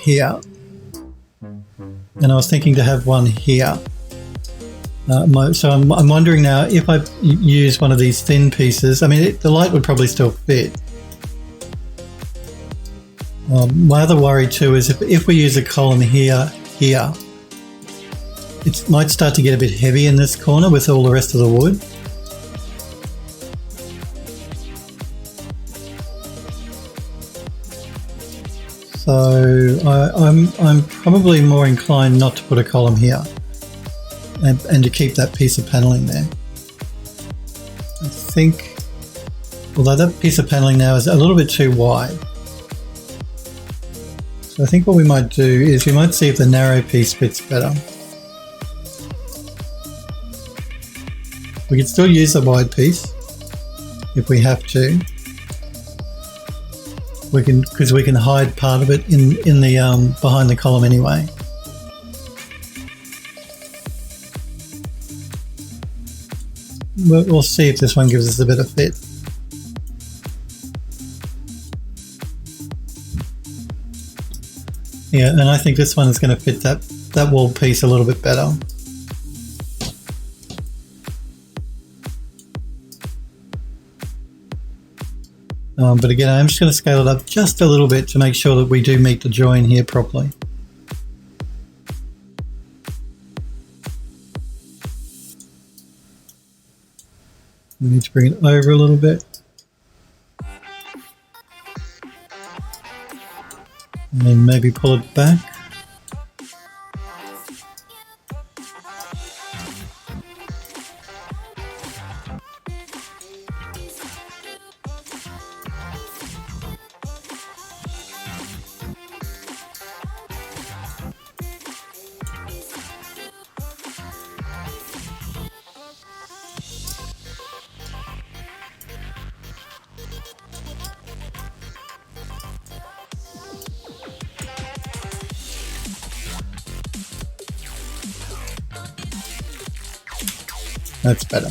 here. And I was thinking to have one here. So I'm wondering now if I use one of these thin pieces. I mean, the light would probably still fit. My other worry too is if we use a column here, it might start to get a bit heavy in this corner with all the rest of the wood. So I'm probably more inclined not to put a column here and to keep that piece of paneling there. I think, although that piece of paneling now is a little bit too wide. So I think what we might do is we might see if the narrow piece fits better. We can still use the wide piece if we have to. Because we can hide part of it in the behind the column anyway. We'll see if this one gives us a better fit. Yeah, and I think this one is going to fit that wall piece a little bit better. But again, I'm just going to scale it up just a little bit to make sure that we do meet the join here properly. We need to bring it over a little bit. And then maybe pull it back. That's better.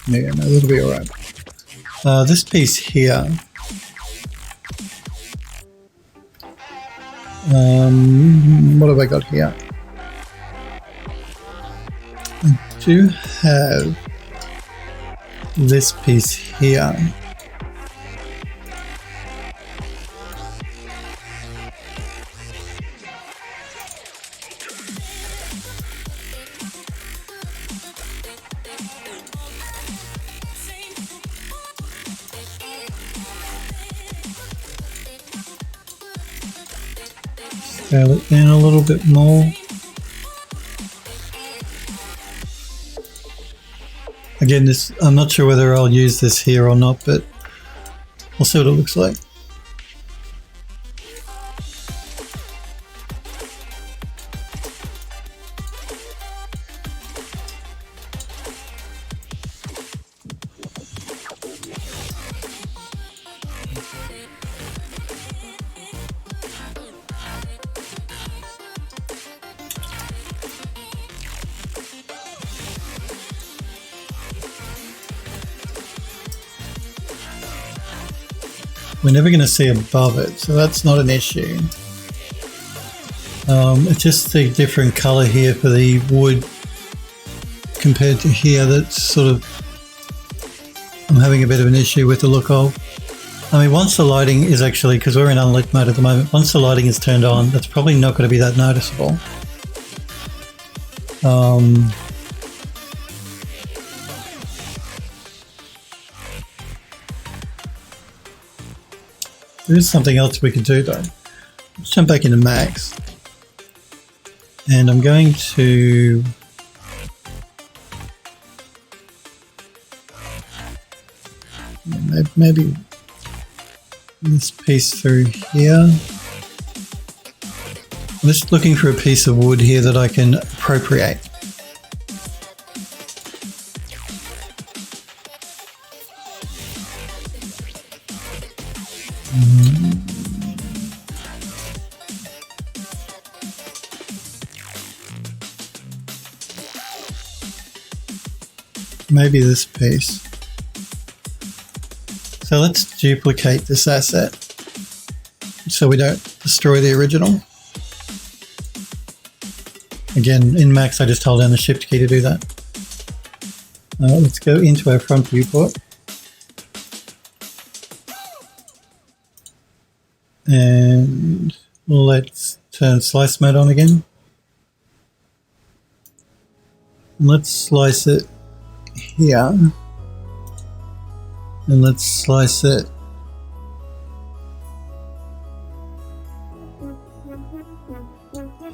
Yeah, no, that'll be alright. This piece here, what have I got here? I do have this piece here. Scale it down a little bit more. Again, I'm not sure whether I'll use this here or not, but we'll see what it looks like. we're never going to see above it, so that's not an issue. It's just the different colour here for the wood compared to here that's sort of, I'm having a bit of an issue with the look of. I mean, once the lighting is actually, because we're in unlit mode at the moment, once the lighting is turned on, that's probably not going to be that noticeable. There is something else we could do though. Let's jump back into Max. And I'm going to maybe this piece through here. I'm just looking for a piece of wood here that I can appropriate. Maybe this piece. So let's duplicate this asset so we don't destroy the original. Again, in Max, I just hold down the Shift key to do that. Let's go into our front viewport. And let's turn slice mode on again. Let's slice it here. And let's slice it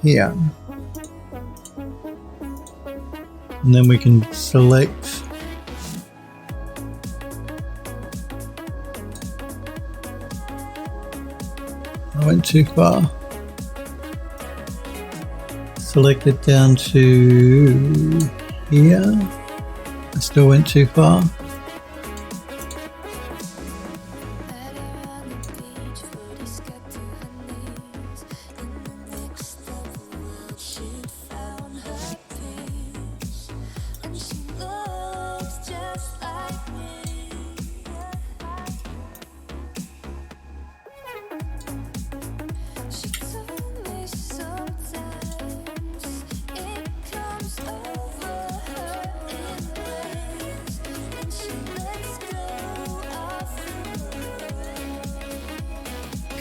here. And then we can select I went too far. Select it down to here. I still went too far.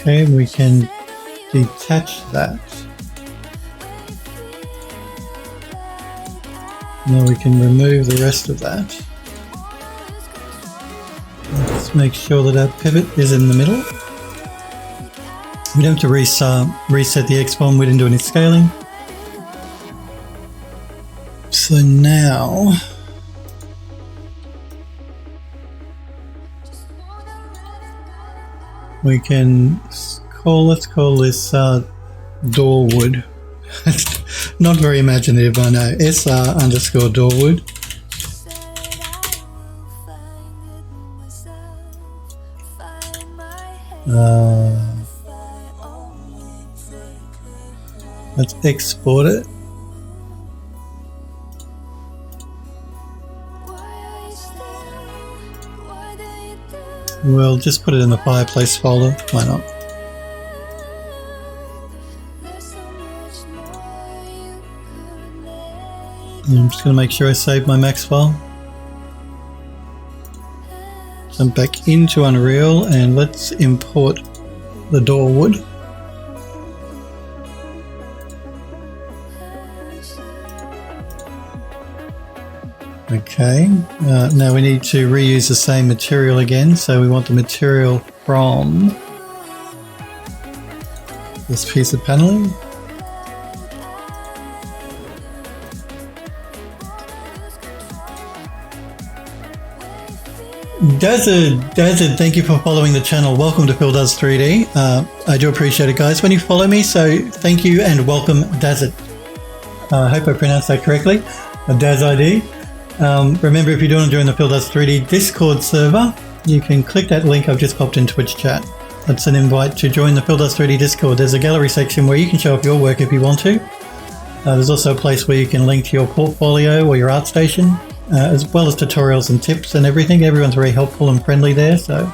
Okay, we can detach that. Now we can remove the rest of that. Let's make sure that our pivot is in the middle. We don't have to reset the X-Bomb, we didn't do any scaling. So now we can let's call this door wood. Not very imaginative, I know. SR_ door wood. Let's export it. We'll just put it in the fireplace folder. Why not? And I'm just going to make sure I save my Max file. Jump back into Unreal and let's import the door wood. Okay, now we need to reuse the same material again, so we want the material from this piece of paneling. Dazard, thank you for following the channel. Welcome to Phil Does 3D. I do appreciate it, guys, when you follow me, so thank you and welcome, Dazard. I hope I pronounced that correctly. Daz ID. Remember, if you're doing the Phil Does 3D Discord server, you can click that link I've just popped in Twitch chat. That's an invite to join the Phil Does 3D Discord. There's a gallery section where you can show off your work if you want to. There's also a place where you can link to your portfolio or your art station, as well as tutorials and tips and everything. Everyone's very helpful and friendly there, so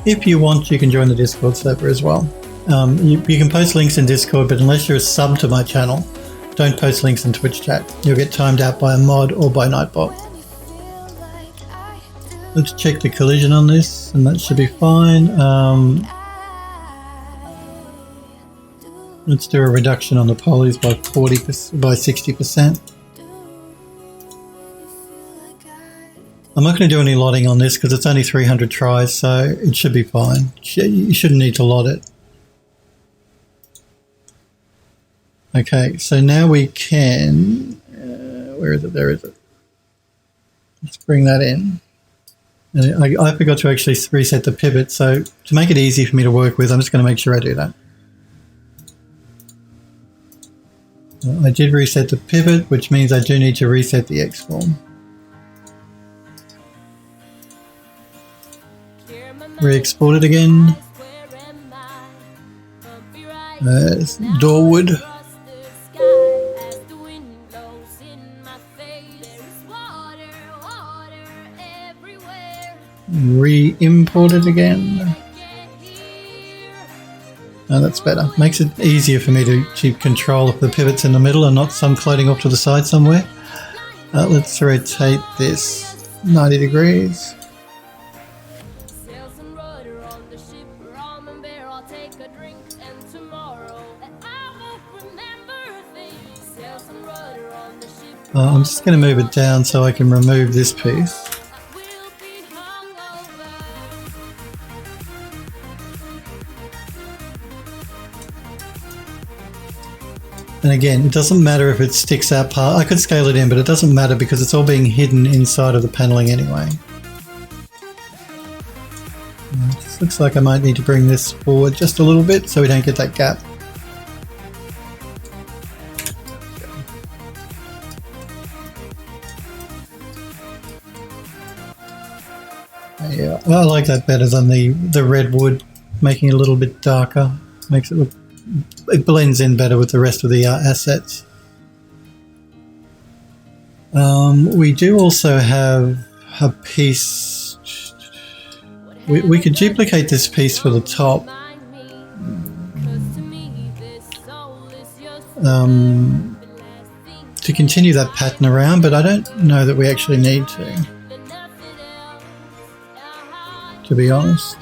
If you want, you can join the Discord server as well. You can post links in Discord, but unless you're a sub to my channel, don't post links in Twitch chat. You'll get timed out by a mod or by Nightbot. Let's check the collision on this, and that should be fine. Let's do a reduction on the polys by 60%. I'm not going to do any lotting on this because it's only 300 tries, so it should be fine. You shouldn't need to lot it. Okay, so now we can... where is it? There is it. Let's bring that in. And I forgot to actually reset the pivot, so to make it easy for me to work with, I'm just going to make sure I do that. I did reset the pivot, which means I do need to reset the X-form. Re-export it again. Doorwood. Re-import it again. Oh, that's better. Makes it easier for me to keep control of the pivots in the middle and not some floating off to the side somewhere. Let's rotate this 90 degrees. I'm just going to move it down so I can remove this piece. And again, it doesn't matter if it sticks out part. I could scale it in, but it doesn't matter because it's all being hidden inside of the paneling anyway. This looks like I might need to bring this forward just a little bit so we don't get that gap. Yeah, I like that better than the redwood, making it a little bit darker. Makes it look, it blends in better with the rest of the assets. We do also have a piece. We could duplicate this piece for the top. To continue that pattern around, but I don't know that we actually need to be honest.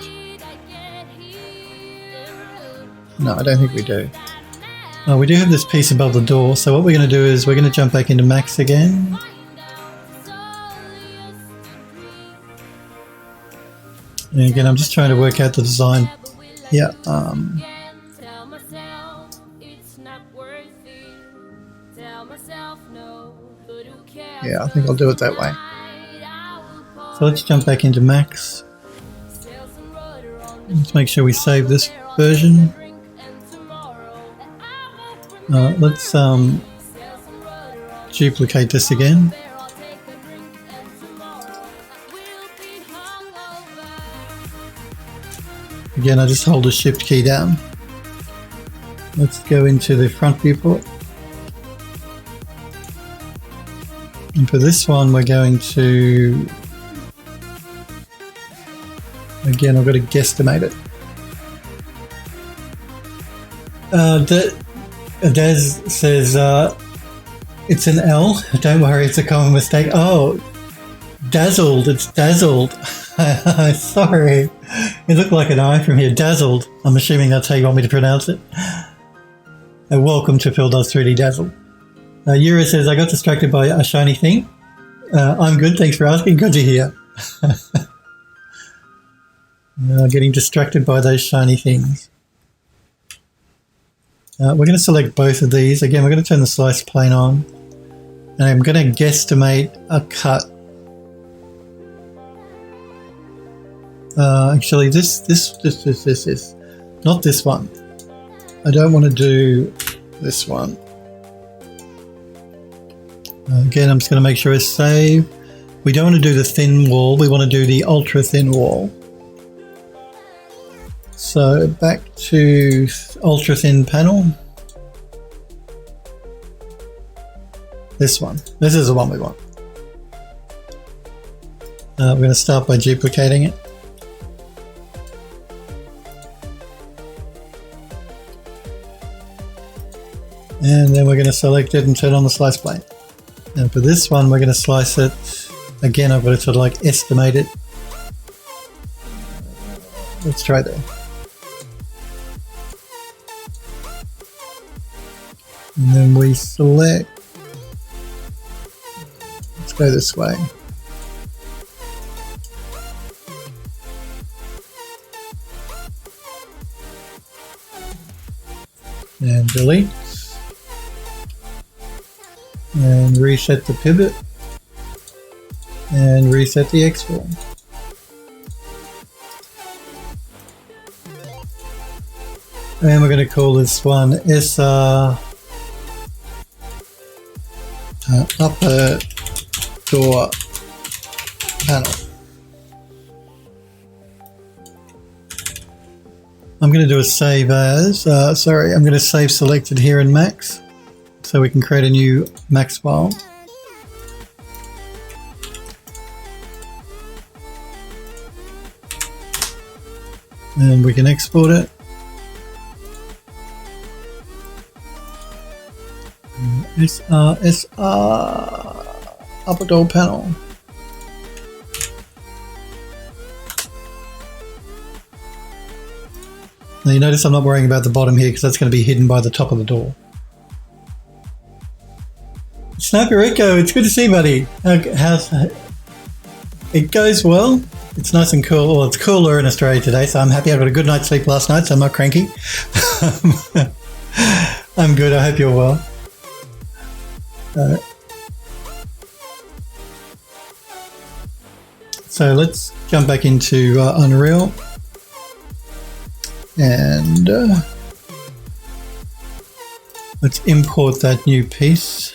No, I don't think we do. We do have this piece above the door, so what we're going to do is we're going to jump back into Max again. And again, I'm just trying to work out the design. Yeah. Yeah, I think I'll do it that way. So let's jump back into Max. Let's make sure we save this version. Let's duplicate this again. Again, I just hold the shift key down. Let's go into the front viewport. And for this one, we're going to... Again, I've got to guesstimate it. Des says it's an L. Don't worry, it's a common mistake. Oh, dazzled. It's dazzled. Sorry. It looked like an I from here. Dazzled. I'm assuming that's how you want me to pronounce it. Welcome to Phil Does 3D Dazzled. Yura says, I got distracted by a shiny thing. I'm good, thanks for asking. Good to hear. Getting distracted by those shiny things. We're going to select both of these. Again, we're going to turn the slice plane on. And I'm going to guesstimate a cut. Actually, this. Not this one. I don't want to do this one. Again, I'm just going to make sure I save. We don't want to do the thin wall. We want to do the ultra thin wall. So back to ultra thin panel. This one. This is the one we want. We're going to start by duplicating it. And then we're going to select it and turn on the slice plane. And for this one, we're going to slice it. Again, I've got to sort of like estimate it. Let's try there. And then we select. Let's go this way. And delete. And reset the pivot. And reset the export. And we're going to call this one SR upper door panel. I'm going to do a save as, I'm going to save selected here in Max so we can create a new Max file. And we can export it. SR upper door panel. Now you notice I'm not worrying about the bottom here because that's going to be hidden by the top of the door. Sniper Rico, it's good to see you, buddy. How's it goes well. It's nice and cool. Well, it's cooler in Australia today, so I'm happy. I got a good night's sleep last night, so I'm not cranky. I'm good. I hope you're well. So let's jump back into Unreal and let's import that new piece.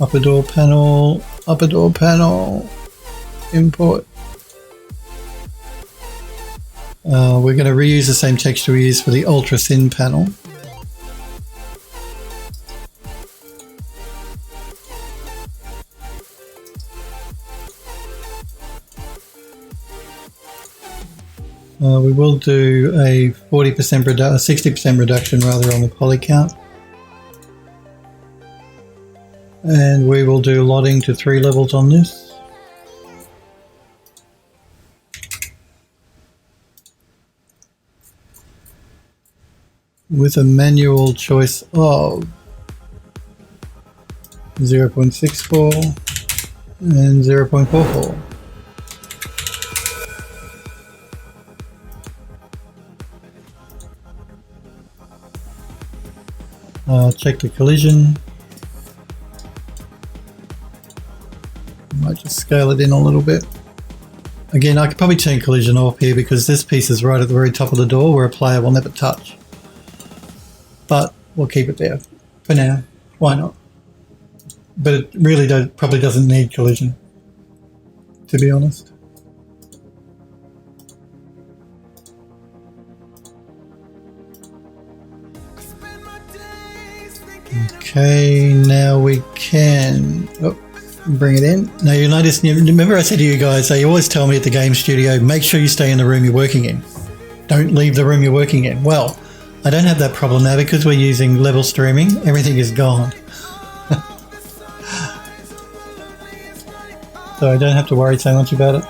Upper door panel, import. We're going to reuse the same texture we used for the ultra thin panel. We will do a 60% reduction rather on the poly count. And we will do lotting to 3 levels on this. With a manual choice of 0.64 and 0.44. Check the collision. Might just scale it in a little bit. Again, I could probably turn collision off here because this piece is right at the very top of the door where a player will never touch. But we'll keep it there for now. Why not? But it really probably doesn't need collision, to be honest. Okay, now we can bring it in. Now you'll notice, remember I said to you guys, you always tell me at the game studio, make sure you stay in the room you're working in. Don't leave the room you're working in. Well, I don't have that problem now because we're using level streaming. Everything is gone. So I don't have to worry so much about it.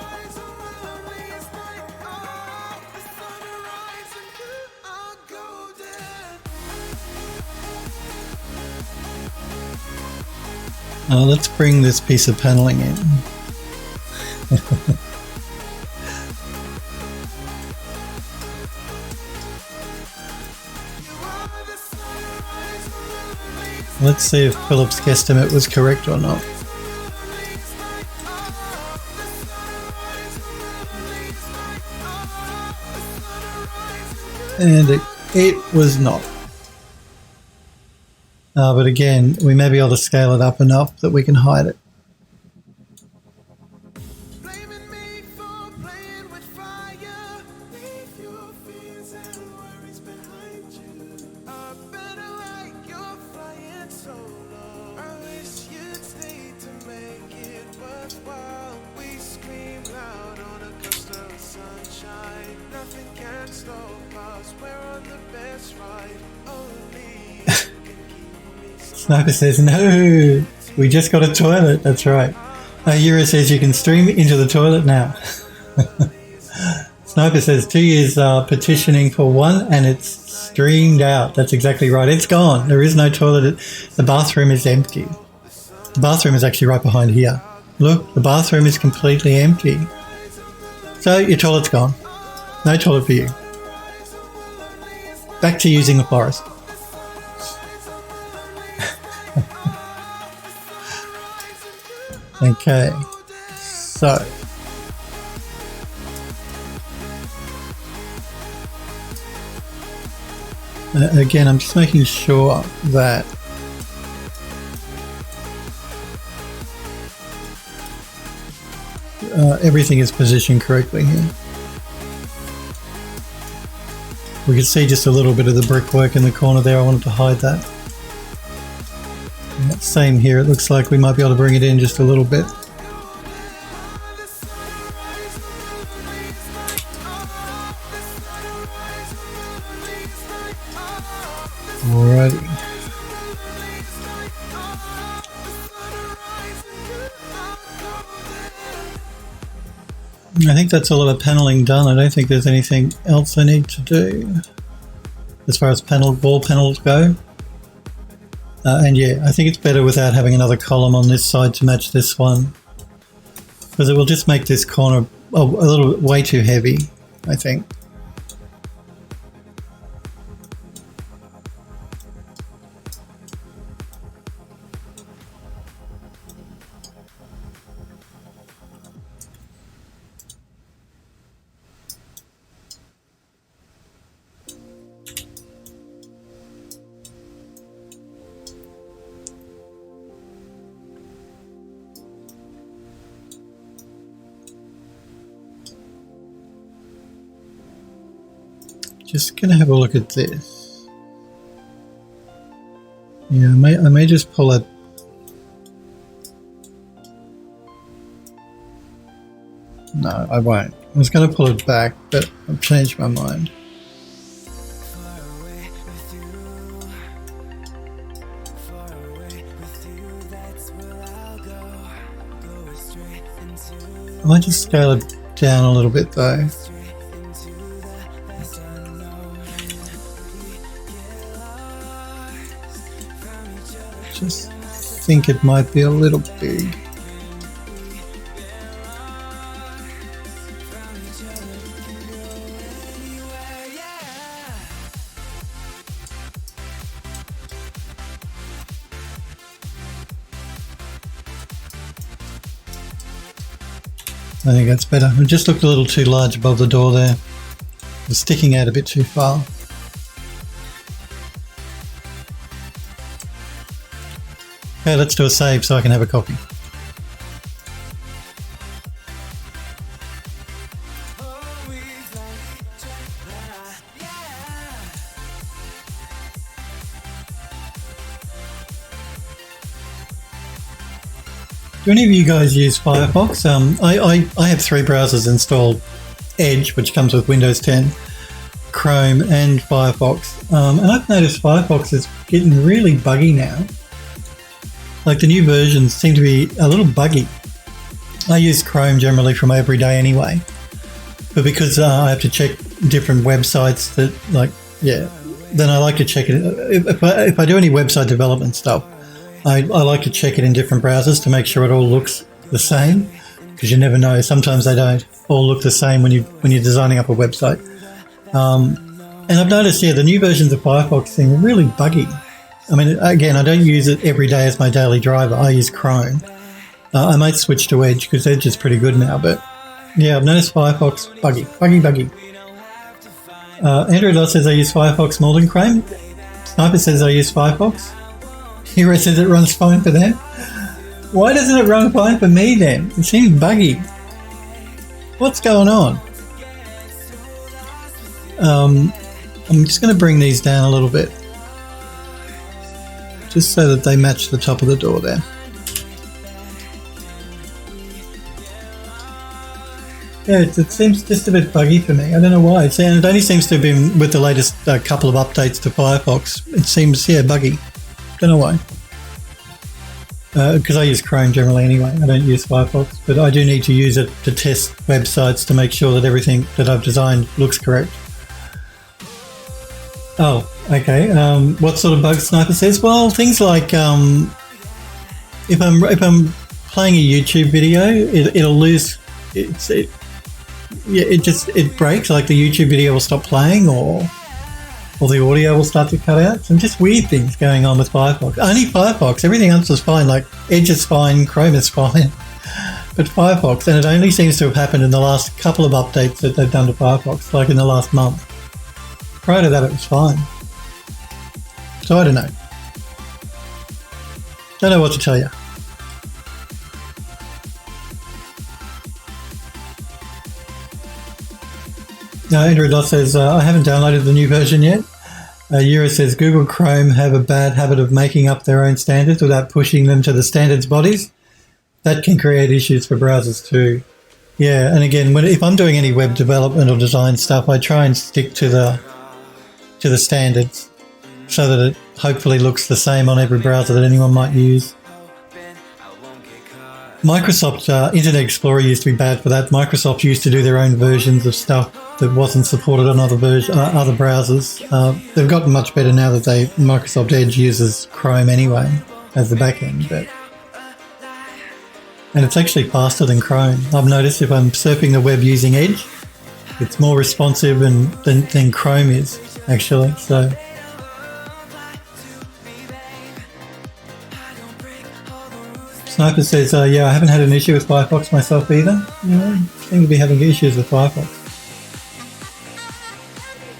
Let's bring this piece of paneling in. Let's see if Philip's guesstimate was correct or not. And it was not. But again, we may be able to scale it up enough that we can hide it. Nothing can stop us. We're on the best Sniper says, no, we just got a toilet. That's right. Yura says you can stream into the toilet now. Sniper says 2 years petitioning for one and it's streamed out. That's exactly right. It's gone. There is no toilet. The bathroom is empty. The bathroom is actually right behind here. Look, the bathroom is completely empty. So your toilet's gone. No toilet for you. Back to using the forest. Okay, so again, I'm just making sure that everything is positioned correctly here. We can see just a little bit of the brickwork in the corner there. I wanted to hide that. Same here, it looks like we might be able to bring it in just a little bit. Alrighty. I think that's all of the paneling done. I don't think there's anything else I need to do as far as wall panels go. And yeah, I think it's better without having another column on this side to match this one, because it will just make this corner a little way too heavy, I think. Just gonna have a look at this. Yeah, I may just pull it. No, I won't. I was gonna pull it back, but I've changed my mind. I might just scale it down a little bit though. Just think it might be a little big. I think that's better. It just looked a little too large above the door there. It's sticking out a bit too far. Okay, let's do a save so I can have a copy. Do any of you guys use Firefox? I have 3 browsers installed: Edge, which comes with Windows 10, Chrome and Firefox. And I've noticed Firefox is getting really buggy now. Like the new versions seem to be a little buggy. I use Chrome generally from every day anyway, but because I have to check different websites that then I like to check it. If I do any website development stuff, I like to check it in different browsers to make sure it all looks the same, because you never know. Sometimes they don't all look the same when you're designing up a website. And I've noticed, the new versions of Firefox seem really buggy. I mean, again, I don't use it every day as my daily driver. I use Chrome. I might switch to Edge because Edge is pretty good now, but yeah, I've noticed Firefox buggy. Andrew Doss says I use Firefox more than Chrome. Sniper says I use Firefox. Hero says it runs fine for them. Why doesn't it run fine for me then? It seems buggy. What's going on? I'm just going to bring these down a little bit, just so that they match the top of the door there. Yeah, it seems just a bit buggy for me. I don't know why. And it only seems to have been with the latest couple of updates to Firefox. It seems, buggy. Don't know why. Because I use Chrome generally anyway. I don't use Firefox, but I do need to use it to test websites to make sure that everything that I've designed looks correct. Oh, okay. What sort of bugs Sniper says? Well, things like if I'm playing a YouTube video, it'll lose. It breaks. Like the YouTube video will stop playing, or the audio will start to cut out. Some just weird things going on with Firefox. Only Firefox. Everything else is fine. Like Edge is fine, Chrome is fine, but Firefox, and it only seems to have happened in the last couple of updates that they've done to Firefox, like in the last month. Prior to that, it was fine. So I don't know. Don't know what to tell you. Andrew Dot says, I haven't downloaded the new version yet. Euro says, Google Chrome have a bad habit of making up their own standards without pushing them to the standards bodies. That can create issues for browsers too. Yeah, and again, if I'm doing any web development or design stuff, I try and stick to the standards so that it hopefully looks the same on every browser that anyone might use. Microsoft Internet Explorer used to be bad for that. Microsoft used to do their own versions of stuff that wasn't supported on other browsers. They've gotten much better now that Microsoft Edge uses Chrome anyway as the backend, and it's actually faster than Chrome. I've noticed if I'm surfing the web using Edge, it's more responsive than Chrome is actually. So. Sniper says, I haven't had an issue with Firefox myself either. I seem to be having issues with Firefox.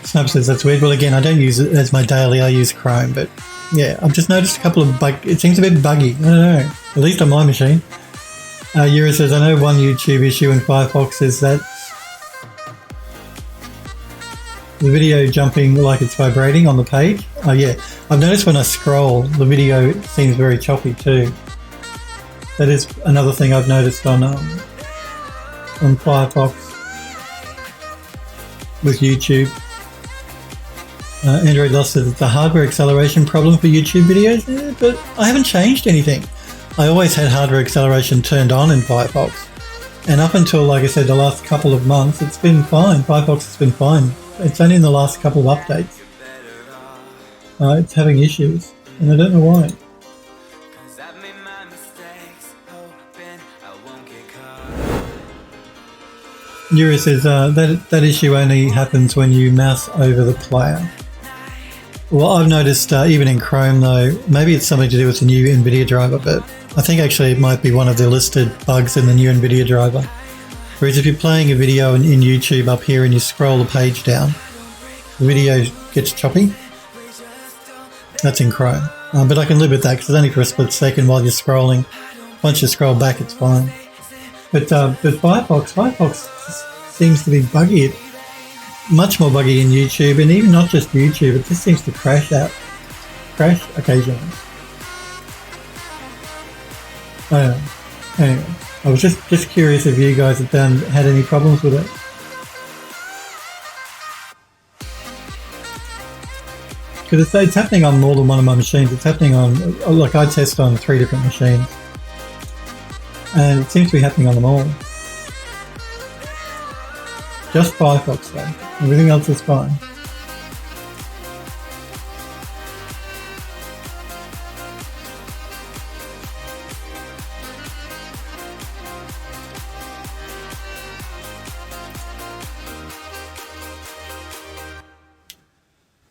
Sniper says, that's weird. Well, again, I don't use it as my daily. I use Chrome, but yeah, I've just noticed a couple of it seems a bit buggy. I don't know, at least on my machine. Yura says, I know one YouTube issue in Firefox is that the video jumping like it's vibrating on the page. Oh yeah, I've noticed when I scroll, the video seems very choppy too. That is another thing I've noticed on Firefox with YouTube. Android Lost says it's a hardware acceleration problem for YouTube videos, but I haven't changed anything. I always had hardware acceleration turned on in Firefox, and up until, like I said, the last couple of months, it's been fine. Firefox has been fine. It's only in the last couple of updates it's having issues, and I don't know why. Yuri says that issue only happens when you mouse over the player. Well, I've noticed even in Chrome though, maybe it's something to do with the new NVIDIA driver, but I think actually it might be one of the listed bugs in the new NVIDIA driver. Whereas if you're playing a video in YouTube up here and you scroll the page down, the video gets choppy. That's in Chrome. But I can live with that because it's only for a split second while you're scrolling. Once you scroll back, it's fine. But Firefox seems to be buggy. Much more buggy in YouTube, and even not just YouTube. It just seems to crash occasionally. I don't know. Anyway, I was just curious if you guys have had any problems with it. Because it's happening on more than one of my machines. It's happening on, like I test on 3 different machines. And it seems to be happening on them all. Just Firefox though. Everything else is fine.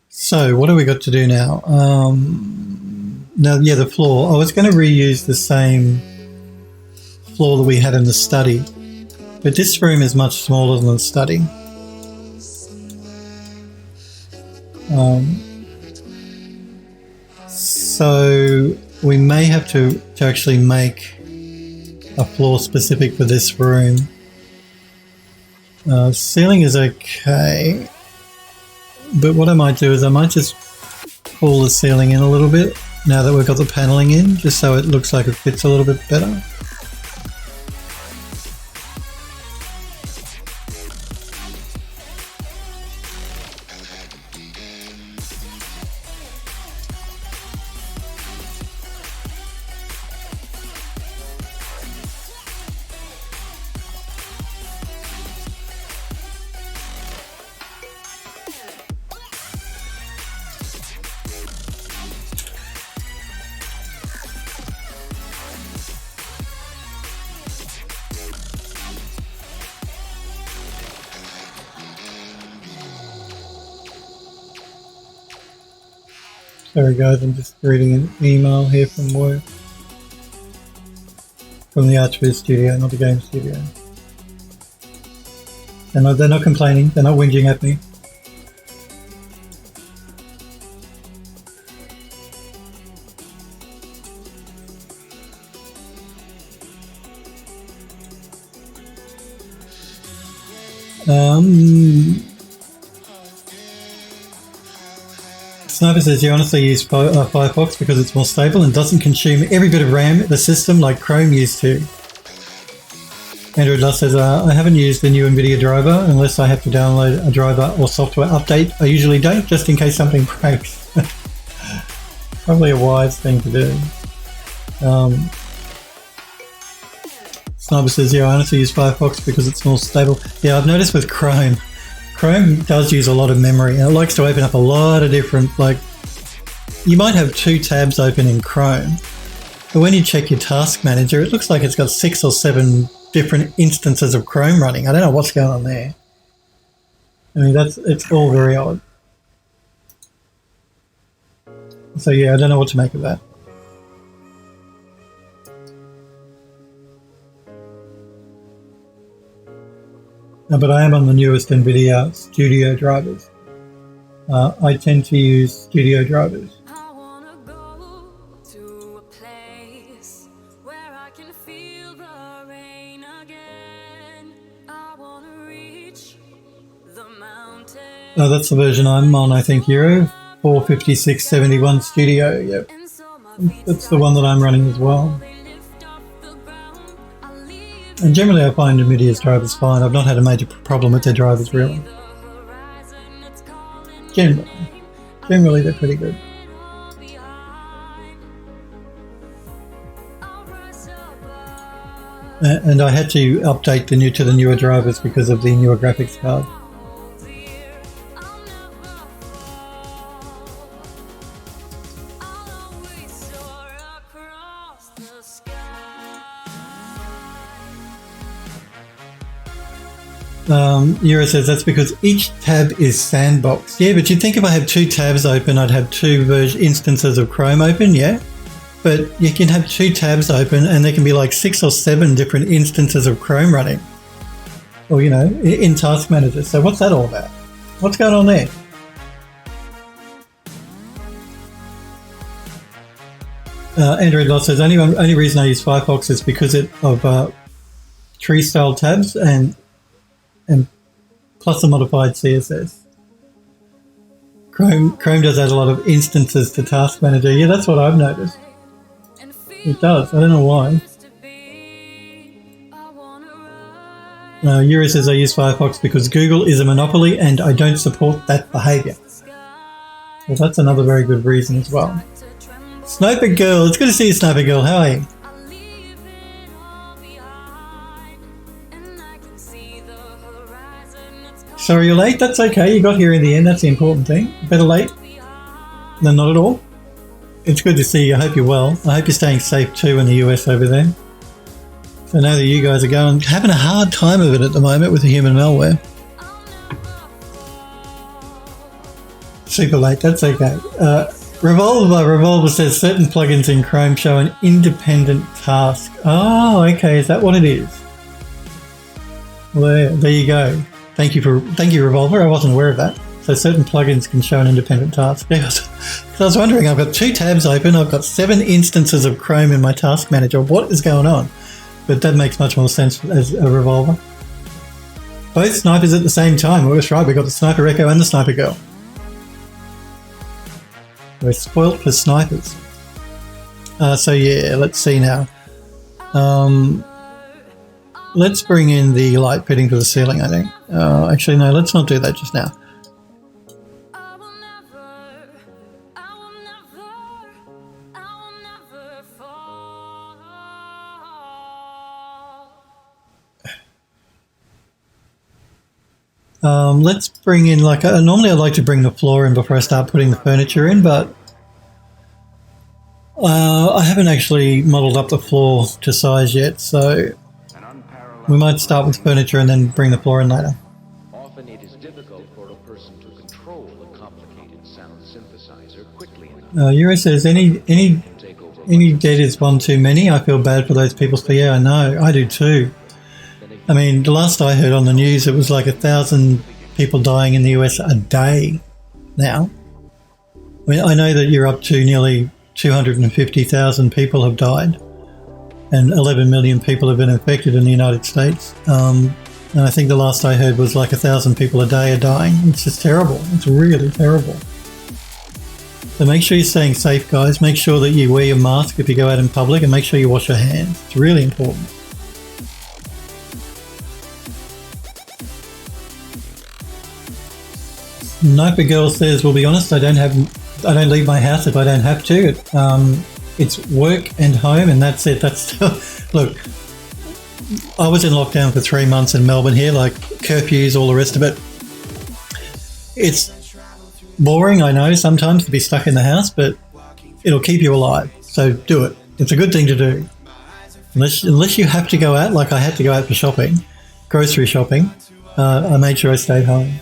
So what do we got to do now? The floor. I was going to reuse the same floor that we had in the study, but this room is much smaller than the study. So we may have to actually make a floor specific for this room. Ceiling is okay, but what I might do is I might just pull the ceiling in a little bit now that we've got the paneling in, just so it looks like it fits a little bit better. Sorry guys, I'm just reading an email here from work. From the Archviz studio, not the game studio. They're not complaining, they're not whinging at me. Sniper says you honestly use Firefox because it's more stable and doesn't consume every bit of RAM the system like Chrome used to. Android Lust says I haven't used the new NVIDIA driver unless I have to download a driver or software update. I usually don't, just in case something breaks. Probably a wise thing to do. Sniper says, yeah, I honestly use Firefox because it's more stable. Yeah, I've noticed with Chrome does use a lot of memory and it likes to open up a lot of different, like, you might have 2 tabs open in Chrome, but when you check your task manager, it looks like it's got 6 or 7 different instances of Chrome running. I don't know what's going on there. I mean, it's all very odd. So yeah, I don't know what to make of that. But I am on the newest NVIDIA Studio drivers. I tend to use Studio drivers. I wanna go to a place where I can feel the rain again. I wanna reach the mountain. Oh, that's the version I'm on, I think, Euro 45671 Studio. Yep, that's the one that I'm running as well. And generally I find NVIDIA's drivers fine. I've not had a major problem with their drivers, really. Generally they're pretty good. And I had to update to the newer drivers because of the newer graphics card. Euro says that's because each tab is sandboxed. Yeah, but you'd think if I had 2 tabs open, I'd have 2 instances of Chrome open, yeah? But you can have 2 tabs open and there can be like 6 or 7 different instances of Chrome running. Or, you know, in Task Manager. So what's that all about? What's going on there? Android Lot says only reason I use Firefox is because of tree-style tabs and plus a modified CSS. Chrome does add a lot of instances to Task Manager. Yeah, that's what I've noticed. It does. I don't know why. Yuri says I use Firefox because Google is a monopoly and I don't support that behaviour. Well, that's another very good reason as well. Sniper Girl, it's good to see you, Sniper Girl. How are you? Sorry you're late, that's okay. You got here in the end, that's the important thing. Better late than not at all. It's good to see you. I hope you're well. I hope you're staying safe too in the US over there. So I know that you guys are having a hard time of it at the moment with the human malware. Super late, that's okay. Revolver says certain plugins in Chrome show an independent task. Oh, okay, is that what it is? Well, there you go. Thank you, Revolver. I wasn't aware of that. So certain plugins can show an independent task. Because I was wondering, I've got 2 tabs open. I've got 7 instances of Chrome in my task manager. What is going on? But that makes much more sense as a Revolver. Both snipers at the same time. Well, that's right. We've got the Sniper Echo and the Sniper Girl. We're spoilt for snipers. So yeah, let's see now. Let's bring in the light fitting to the ceiling, I think. Actually, no, let's not do that just now. Let's bring in normally I like to bring the floor in before I start putting the furniture in, but I haven't actually modelled up the floor to size yet, so we might start with furniture and then bring the floor in later. Often it is difficult for a person to control a complicated Euro says, any dead is one too many. I feel bad for those people. So yeah, I know. I do too. I mean, the last I heard on the news, it was like 1,000 people dying in the US a day now. I mean, I know that you're up to nearly 250,000 people have died and 11 million people have been infected in the United States. And I think the last I heard was like 1,000 people a day are dying. It's just terrible. It's really terrible. So make sure you're staying safe, guys. Make sure that you wear your mask if you go out in public and make sure you wash your hands. It's really important. Sniper Girl says, "We'll be honest, I don't leave my house if I don't have to. It's work and home, and that's it. Look, I was in lockdown for 3 months in Melbourne here, like curfews, all the rest of it. It's boring, I know, sometimes to be stuck in the house, but it'll keep you alive. So do it. It's a good thing to do. Unless you have to go out, like I had to go out for shopping, grocery shopping, I made sure I stayed home.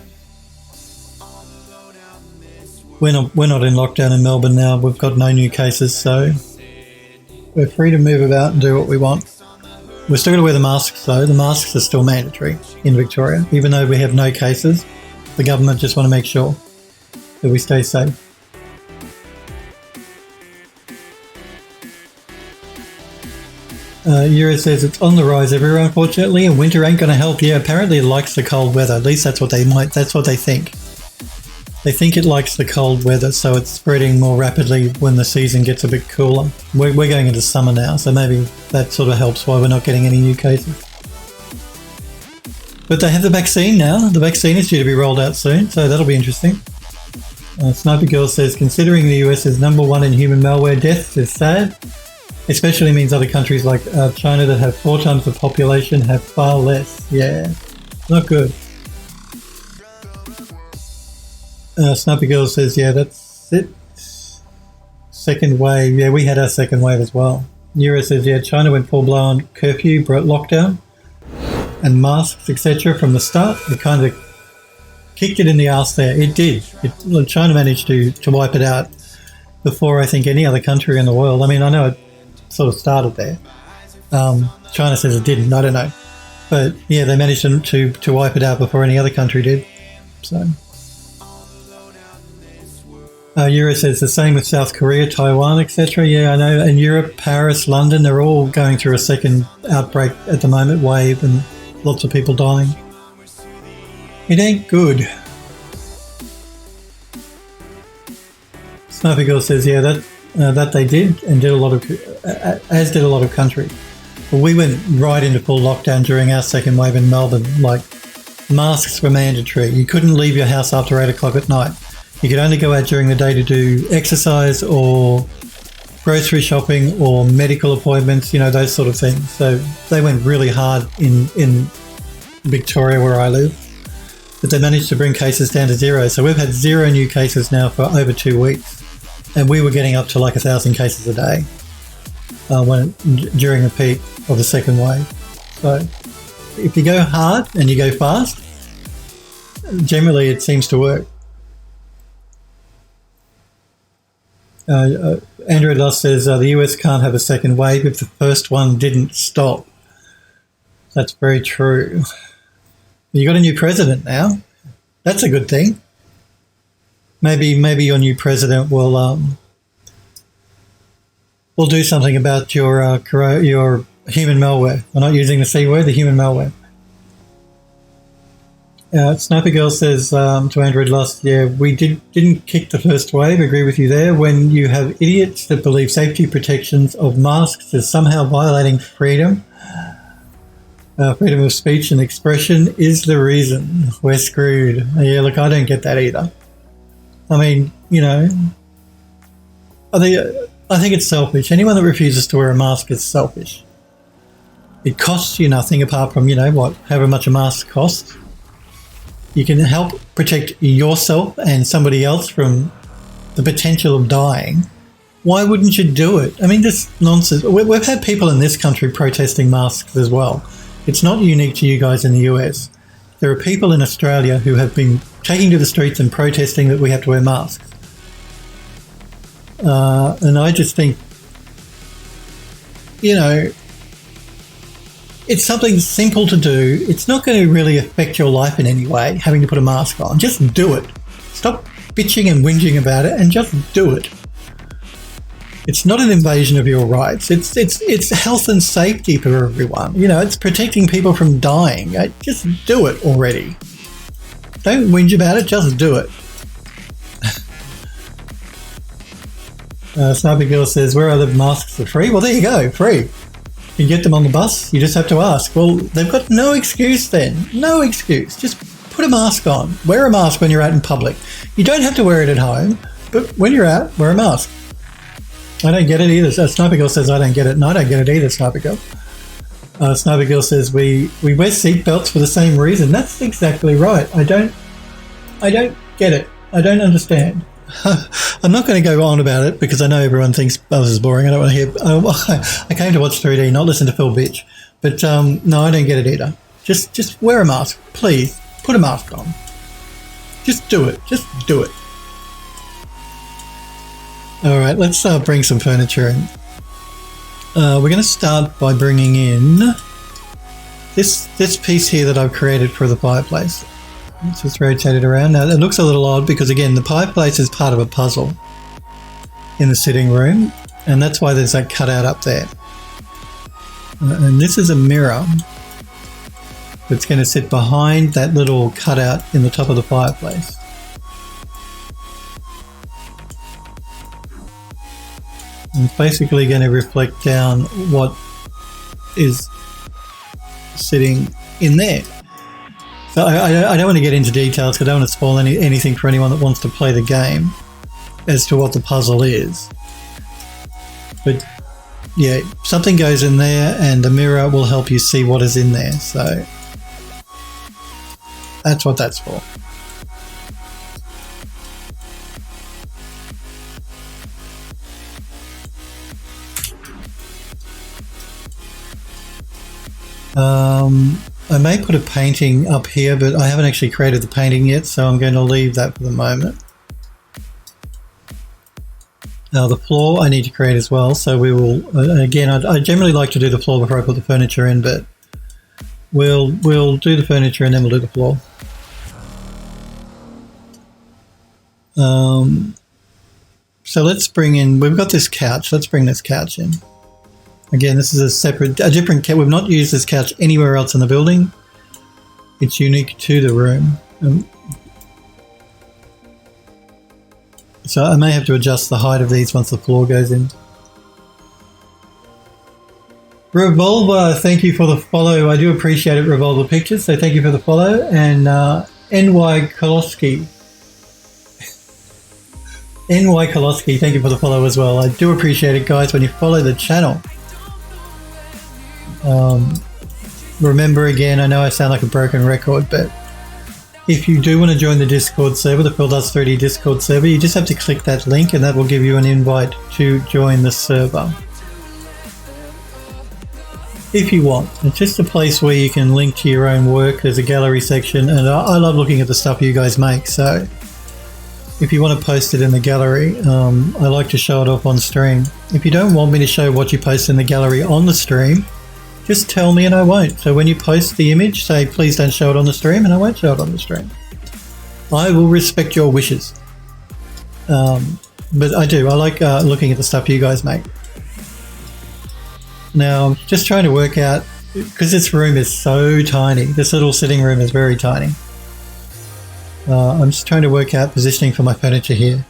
We're not in lockdown in Melbourne now. We've got no new cases, so we're free to move about and do what we want. We're still going to wear the masks, though. The masks are still mandatory in Victoria. Even though we have no cases, the government just want to make sure that we stay safe. Euro says, it's on the rise everywhere, unfortunately, and winter ain't going to help. Yeah, apparently it likes the cold weather. At least that's what they think. They think it likes the cold weather, so it's spreading more rapidly when the season gets a bit cooler. We're going into summer now, so maybe that sort of helps why we're not getting any new cases. But they have the vaccine now. The vaccine is due to be rolled out soon, so that'll be interesting. Sniper Girl says, considering the US is #1 in human malware deaths is sad. Especially means other countries like China that have 4 times the population have far less. Yeah, not good. Sniper Girl says, yeah, that's it. Second wave. Yeah, we had our second wave as well. Euro says, yeah, China went full-blown curfew, lockdown, and masks, etc. from the start. It kind of kicked it in the arse there. It did. China managed to wipe it out before I think any other country in the world. I mean, I know it sort of started there. China says it didn't. I don't know. But, yeah, they managed to wipe it out before any other country did. So... Euro says the same with South Korea, Taiwan, etc. Yeah, I know. And Europe, Paris, London, they're all going through a second outbreak at the moment, wave, and lots of people dying. It ain't good. Sniper Girl says, yeah, that they did, and did a lot of, as did a lot of countries. But we went right into full lockdown during our second wave in Melbourne. Like, masks were mandatory. You couldn't leave your house after 8 o'clock at night. You could only go out during the day to do exercise or grocery shopping or medical appointments, those sort of things. So they went really hard in Victoria where I live. But they managed to bring cases down to 0. So we've had 0 new cases now for over 2 weeks. And we were getting up to like 1,000 cases a day during the peak of the second wave. So if you go hard and you go fast, generally it seems to work. Andrew Luss says the US can't have a second wave if the first one didn't stop. That's very true. You got a new president now. That's a good thing. Maybe your new president will do something about your human malware. I'm not using the C word, the human malware. Sniper Girl says to Android Lust, yeah, we didn't kick the first wave. Agree with you there. When you have idiots that believe safety protections of masks is somehow violating freedom, freedom of speech and expression is the reason we're screwed. Yeah, look, I don't get that either. I mean, I think it's selfish. Anyone that refuses to wear a mask is selfish. It costs you nothing apart from, however much a mask costs. You can help protect yourself and somebody else from the potential of dying. Why wouldn't you do it? I mean, this nonsense. We've had people in this country protesting masks as well. It's not unique to you guys in the US. There are people in Australia who have been taking to the streets and protesting that we have to wear masks. And I just think, you know, it's something simple to do. It's not going to really affect your life in any way, having to put a mask on. Just do it. Stop bitching and whinging about it and just do it. It's not an invasion of your rights. It's health and safety for everyone. You know, it's protecting people from dying. Just do it already. Don't whinge about it, just do it. Sniper Girl says, where are the masks for free? Well, there you go, free. You get them on the bus, you just have to ask. Well, they've got no excuse then. No excuse. Just put a mask on. Wear a mask when you're out in public. You don't have to wear it at home, but when you're out, wear a mask. I don't get it either. Sniper Girl says, I don't get it. No, I don't get it either, Sniper Girl. Sniper Girl says, we wear seatbelts for the same reason. That's exactly right. I don't get it. I don't understand. I'm not going to go on about it because I know everyone thinks, oh, this is boring. I don't want to hear. I came to watch 3D, not listen to Phil bitch. But no, I don't get it either. Just wear a mask, please. Put a mask on. Just do it. Just do it. All right, let's bring some furniture in. We're going to start by bringing in this piece here that I've created for the fireplace. Let's just rotate it around. Now, it looks a little odd because, again, the fireplace is part of a puzzle in the sitting room, and that's why there's that cutout up there. And this is a mirror that's going to sit behind that little cutout in the top of the fireplace. And it's basically going to reflect down what is sitting in there. So I don't want to get into details because I don't want to spoil anything for anyone that wants to play the game as to what the puzzle is. But yeah, something goes in there and the mirror will help you see what is in there. So that's what that's for. I may put a painting up here, but I haven't actually created the painting yet, so I'm going to leave that for the moment. Now the floor I need to create as well, so we will, again, I generally like to do the floor before I put the furniture in, but we'll do the furniture and then we'll do the floor. So let's bring in, we've got this couch, let's bring this couch in. Again, this is a different couch. We've not used this couch anywhere else in the building. It's unique to the room. So I may have to adjust the height of these once the floor goes in. Revolver, thank you for the follow. I do appreciate it, Revolver Pictures. So thank you for the follow. And NY Koloski. NY Koloski, thank you for the follow as well. I do appreciate it, guys, when you follow the channel. Remember, again, I know I sound like a broken record, but if you do want to join the Discord server, the Phil Does 3D Discord server, you just have to click that link and that will give you an invite to join the server. If you want. It's just a place where you can link to your own work. There's a gallery section, and I love looking at the stuff you guys make, so if you want to post it in the gallery, I like to show it off on stream. If you don't want me to show what you post in the gallery on the stream, just tell me and I won't. So when you post the image, say please don't show it on the stream, and I won't show it on the stream. I will respect your wishes. But I do. I like looking at the stuff you guys make. Now, I'm just trying to work out, because this room is so tiny, this little sitting room is very tiny. I'm just trying to work out positioning for my furniture here.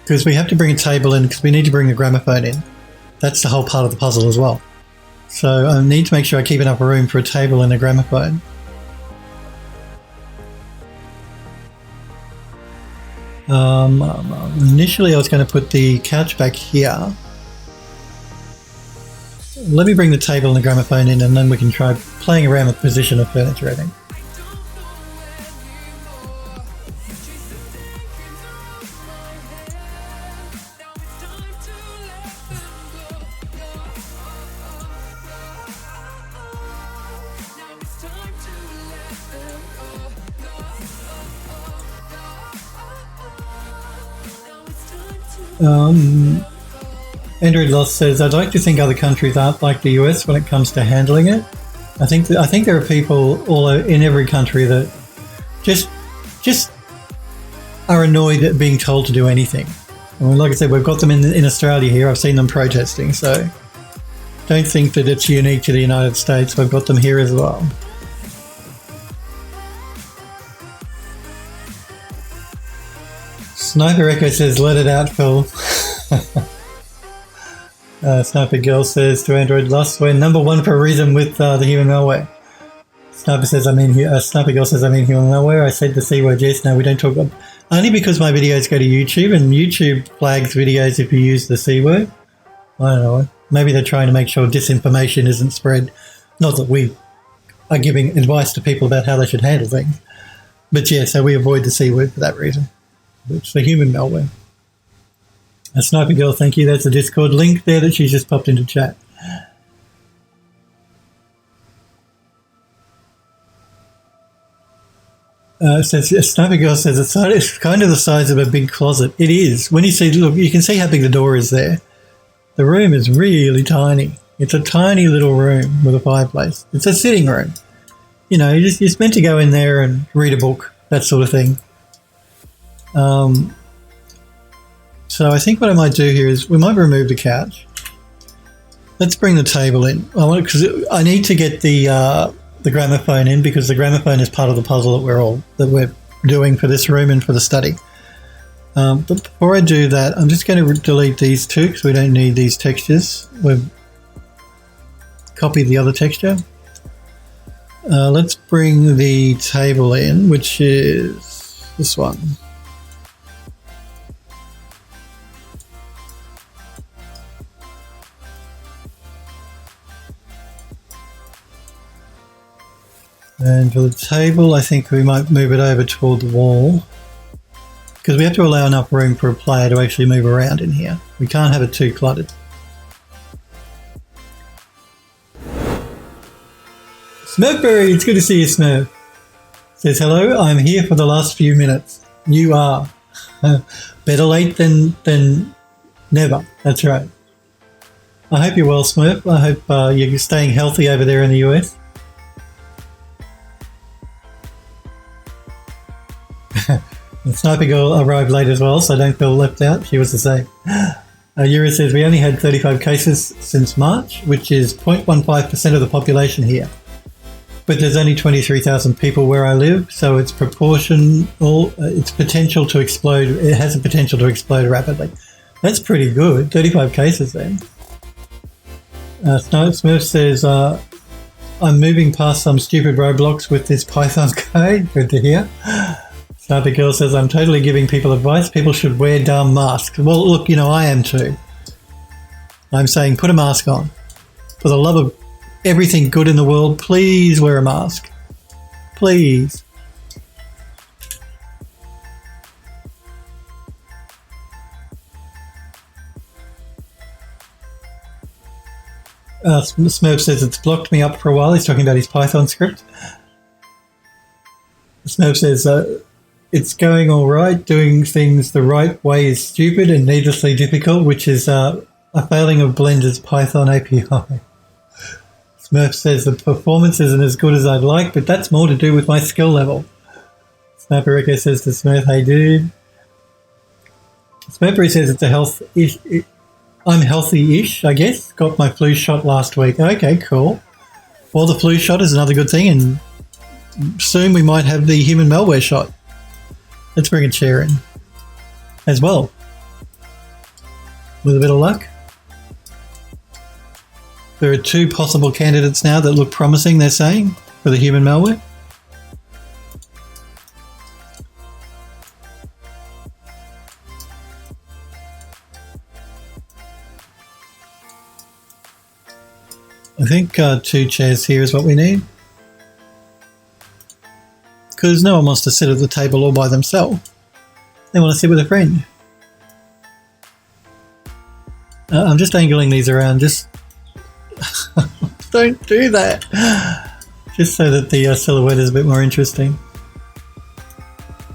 Because we have to bring a table in, because we need to bring the gramophone in. That's the whole part of the puzzle as well. So I need to make sure I keep enough room for a table and a gramophone. Initially I was going to put the couch back here. Let me bring the table and the gramophone in, and then we can try playing around with position of furniture, I think. Android Lost says, I'd like to think other countries aren't like the US when it comes to handling it. I think there are people in every country that just are annoyed at being told to do anything. And like I said, we've got them in Australia here. I've seen them protesting, so don't think that it's unique to the United States. We've got them here as well. Sniper Echo says, let it out, Phil. Sniper Girl says to Android Lost, we're number one for a reason with the human malware. Sniper Girl says, I mean human malware. I said the C word, yes. No, we don't talk about... Only because my videos go to YouTube, and YouTube flags videos if you use the C word. I don't know. Maybe they're trying to make sure disinformation isn't spread. Not that we are giving advice to people about how they should handle things. But yeah, so we avoid the C word for that reason. It's the human malware. A Sniper Girl, thank you. That's the Discord link there that she's just popped into chat. Sniper Girl says it's kind of the size of a big closet. It is. When you see, look, you can see how big the door is there. The room is really tiny. It's a tiny little room with a fireplace. It's a sitting room. You know, you're meant to go in there and read a book, that sort of thing. So I think what I might do here is we might remove the couch. Let's bring the table in. Because I need to get the gramophone in, because the gramophone is part of the puzzle that we're doing for this room and for the study. But before I do that, I'm just going to delete these two because we don't need these textures. We've copied the other texture. Let's bring the table in, which is this one. And for the table, I think we might move it over toward the wall, because we have to allow enough room for a player to actually move around in here. We can't have it too cluttered. Smurfberry, it's good to see you, Smurf. Says, hello, I'm here for the last few minutes. You are. Better late than never. That's right. I hope you're well, Smurf. I hope you're staying healthy over there in the US. The Sniper Girl arrived late as well, so don't feel left out. She was the same. Yuri says, we only had 35 cases since March, which is 0.15% of the population here. But there's only 23,000 people where I live, so it's its potential to explode. It has a potential to explode rapidly. That's pretty good. 35 cases then. Smurf says, I'm moving past some stupid roadblocks with this Python code. Good to hear. Sniper Girl says, I'm totally giving people advice. People should wear damn masks. Well, look, I am too. I'm saying put a mask on. For the love of everything good in the world, please wear a mask. Please. Smurf says it's blocked me up for a while. He's talking about his Python script. Smurf says, it's going all right. Doing things the right way is stupid and needlessly difficult, which is a failing of Blender's Python API. Smurf says the performance isn't as good as I'd like, but that's more to do with my skill level. Sniper Echo says to Smurf, hey dude. Smurfberry says it's a health-ish. I'm healthy-ish, I guess. Got my flu shot last week. Okay, cool. Well, the flu shot is another good thing, and soon we might have the human malware shot. Let's bring a chair in as well. With a bit of luck. There are 2 possible candidates now that look promising, they're saying, for the human malware. I think 2 chairs here is what we need. Because no one wants to sit at the table all by themselves. They want to sit with a friend. I'm just angling these around. Just don't do that. Just so that the silhouette is a bit more interesting.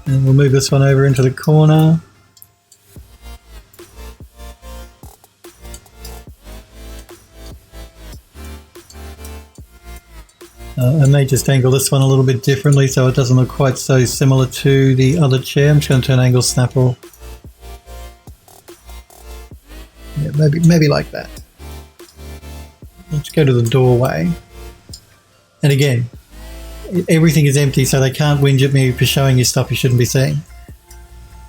And we'll move this one over into the corner. I may just angle this one a little bit differently so it doesn't look quite so similar to the other chair. I'm just going to turn angle snapper. Yeah, maybe like that. Let's go to the doorway. And again, everything is empty, so they can't whinge at me for showing you stuff you shouldn't be seeing.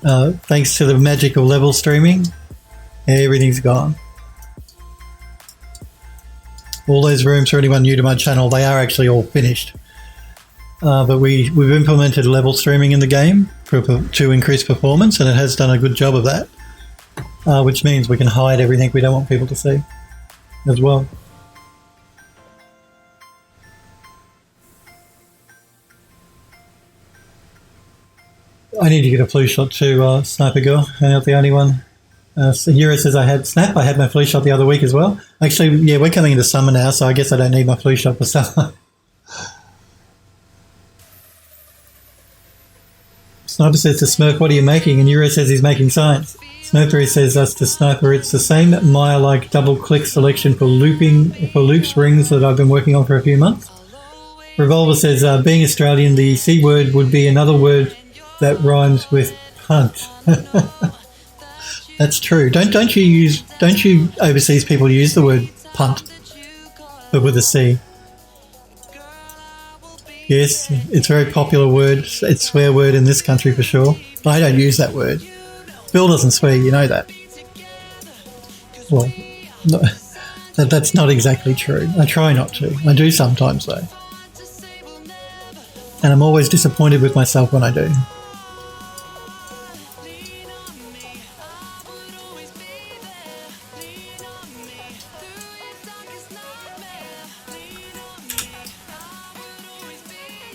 Thanks to the magic of level streaming, everything's gone. All those rooms, for anyone new to my channel, they are actually all finished. But we've implemented level streaming in the game to increase performance, and it has done a good job of that. Which means we can hide everything we don't want people to see as well. I need to get a flu shot too, Sniper Girl. I'm not the only one. So Euro says I had Snap. I had my flu shot the other week as well. Actually, yeah, we're coming into summer now, so I guess I don't need my flu shot for summer. Sniper says to Smurf, what are you making? And Euro says he's making science. Smurfery says us to Sniper, it's the same Maya-like double-click selection for loops rings that I've been working on for a few months. Revolver says, being Australian, the C word would be another word that rhymes with punt. That's true. Don't you overseas people use the word punt, but with a C? Yes, it's a very popular word. It's a swear word in this country for sure. I don't use that word. Bill doesn't swear, you know that. Well, no, that's not exactly true. I try not to. I do sometimes though. And I'm always disappointed with myself when I do.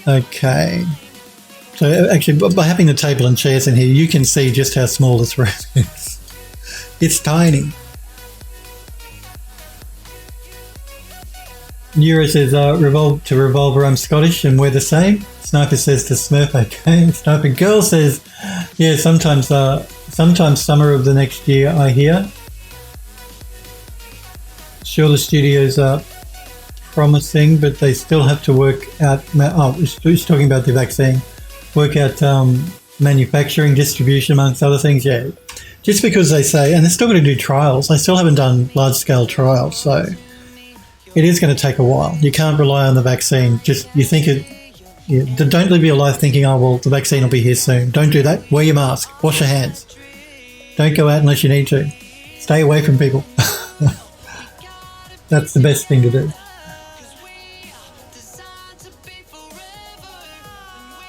Okay, so actually by having the table and chairs in here, you can see just how small this room is. It's tiny. Euro says, Revolver, I'm Scottish and we're the same. Sniper says to Smurf, okay. Sniper Girl says, yeah, sometimes summer of the next year I hear. Sure, the studios are promising, but they still have to work out. Oh, he's talking about the vaccine. Work out manufacturing, distribution, amongst other things. Yeah, just because they say, and they're still going to do trials. They still haven't done large-scale trials, so it is going to take a while. You can't rely on the vaccine. Just you think it. Yeah, don't live your life thinking, oh well, the vaccine will be here soon. Don't do that. Wear your mask. Wash your hands. Don't go out unless you need to. Stay away from people. That's the best thing to do.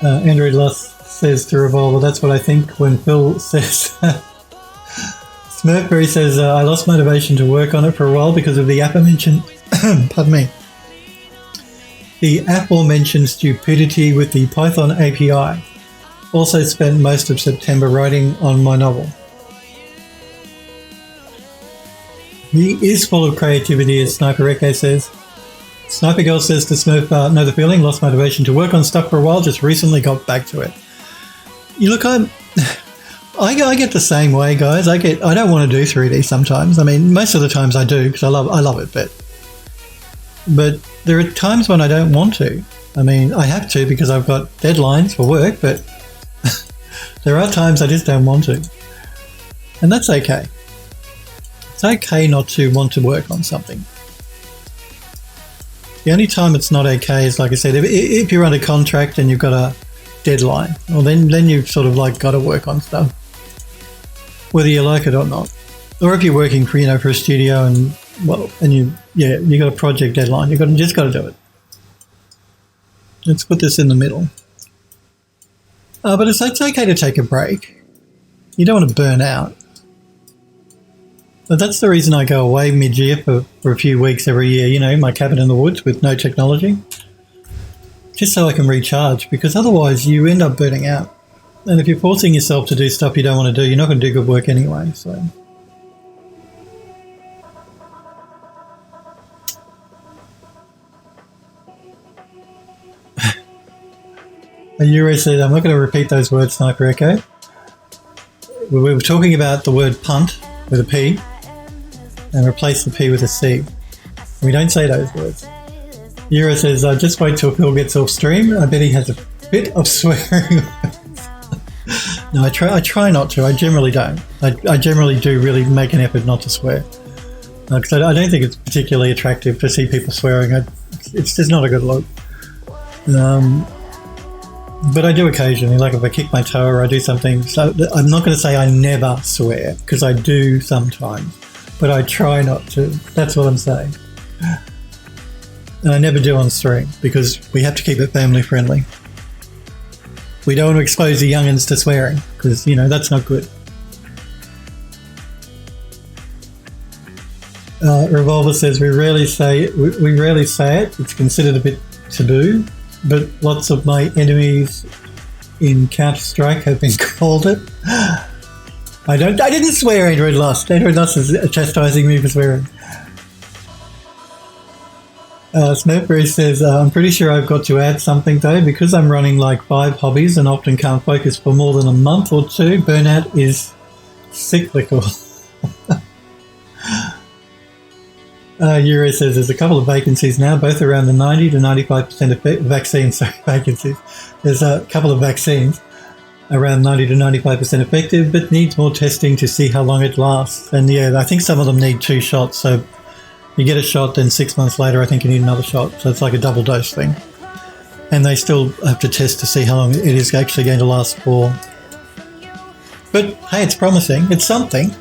Andrew Luss says to Revolver, that's what I think when Phil says Smurfberry says, I lost motivation to work on it for a while because of the aforementioned pardon me. The aforementioned stupidity with the Python API. Also spent most of September writing on my novel. He is full of creativity, as Sniper Echo says. Sniper Girl says to Smurf, know the feeling, lost motivation to work on stuff for a while, just recently got back to it. You look, I get the same way, guys. I don't want to do 3D sometimes. I mean, most of the times I do because I love it, but there are times when I don't want to. I mean, I have to because I've got deadlines for work, but there are times I just don't want to. And that's okay. It's okay not to want to work on something. The only time it's not okay is, like I said, if you're under contract and you've got a deadline, well then you've sort of like got to work on stuff, whether you like it or not. Or if you're working for a studio and you got a project deadline, you just got to do it. Let's put this in the middle. But it's okay to take a break. You don't want to burn out. But that's the reason I go away mid-year for a few weeks every year, my cabin in the woods with no technology. Just so I can recharge, because otherwise you end up burning out. And if you're forcing yourself to do stuff you don't want to do, you're not going to do good work anyway, so. And Euro said, I'm not going to repeat those words, Sniper Echo. We were talking about the word punt with a P. And replace the P with a C. We don't say those words. Yura says, just wait till Phil gets off stream. I bet he has a bit of swearing. No, I try not to. I generally don't. I generally do really make an effort not to swear. Because I don't think it's particularly attractive to see people swearing. It's just not a good look. But I do occasionally, like if I kick my toe or I do something. So I'm not going to say I never swear, because I do sometimes. But I try not to. That's what I'm saying. And I never do on stream, because we have to keep it family friendly. We don't want to expose the youngins to swearing, because, that's not good. Revolver says, we rarely say it. It's considered a bit taboo, but lots of my enemies in Counter-Strike have been called it. I didn't swear, Android Lost. Android Lost is chastising me for swearing. Snowberry says, I'm pretty sure I've got to add something though, because I'm running like 5 hobbies and often can't focus for more than a month or 2. Burnout is cyclical. Euro says there's a couple of vacancies now, both around the 90 to 95% of vaccines. Sorry, vacancies. There's a couple of vaccines around 90 to 95% effective, but needs more testing to see how long it lasts. And yeah, I think some of them need 2 shots. So you get a shot, then 6 months later, I think you need another shot. So it's like a double dose thing. And they still have to test to see how long it is actually going to last for. But hey, it's promising. It's something.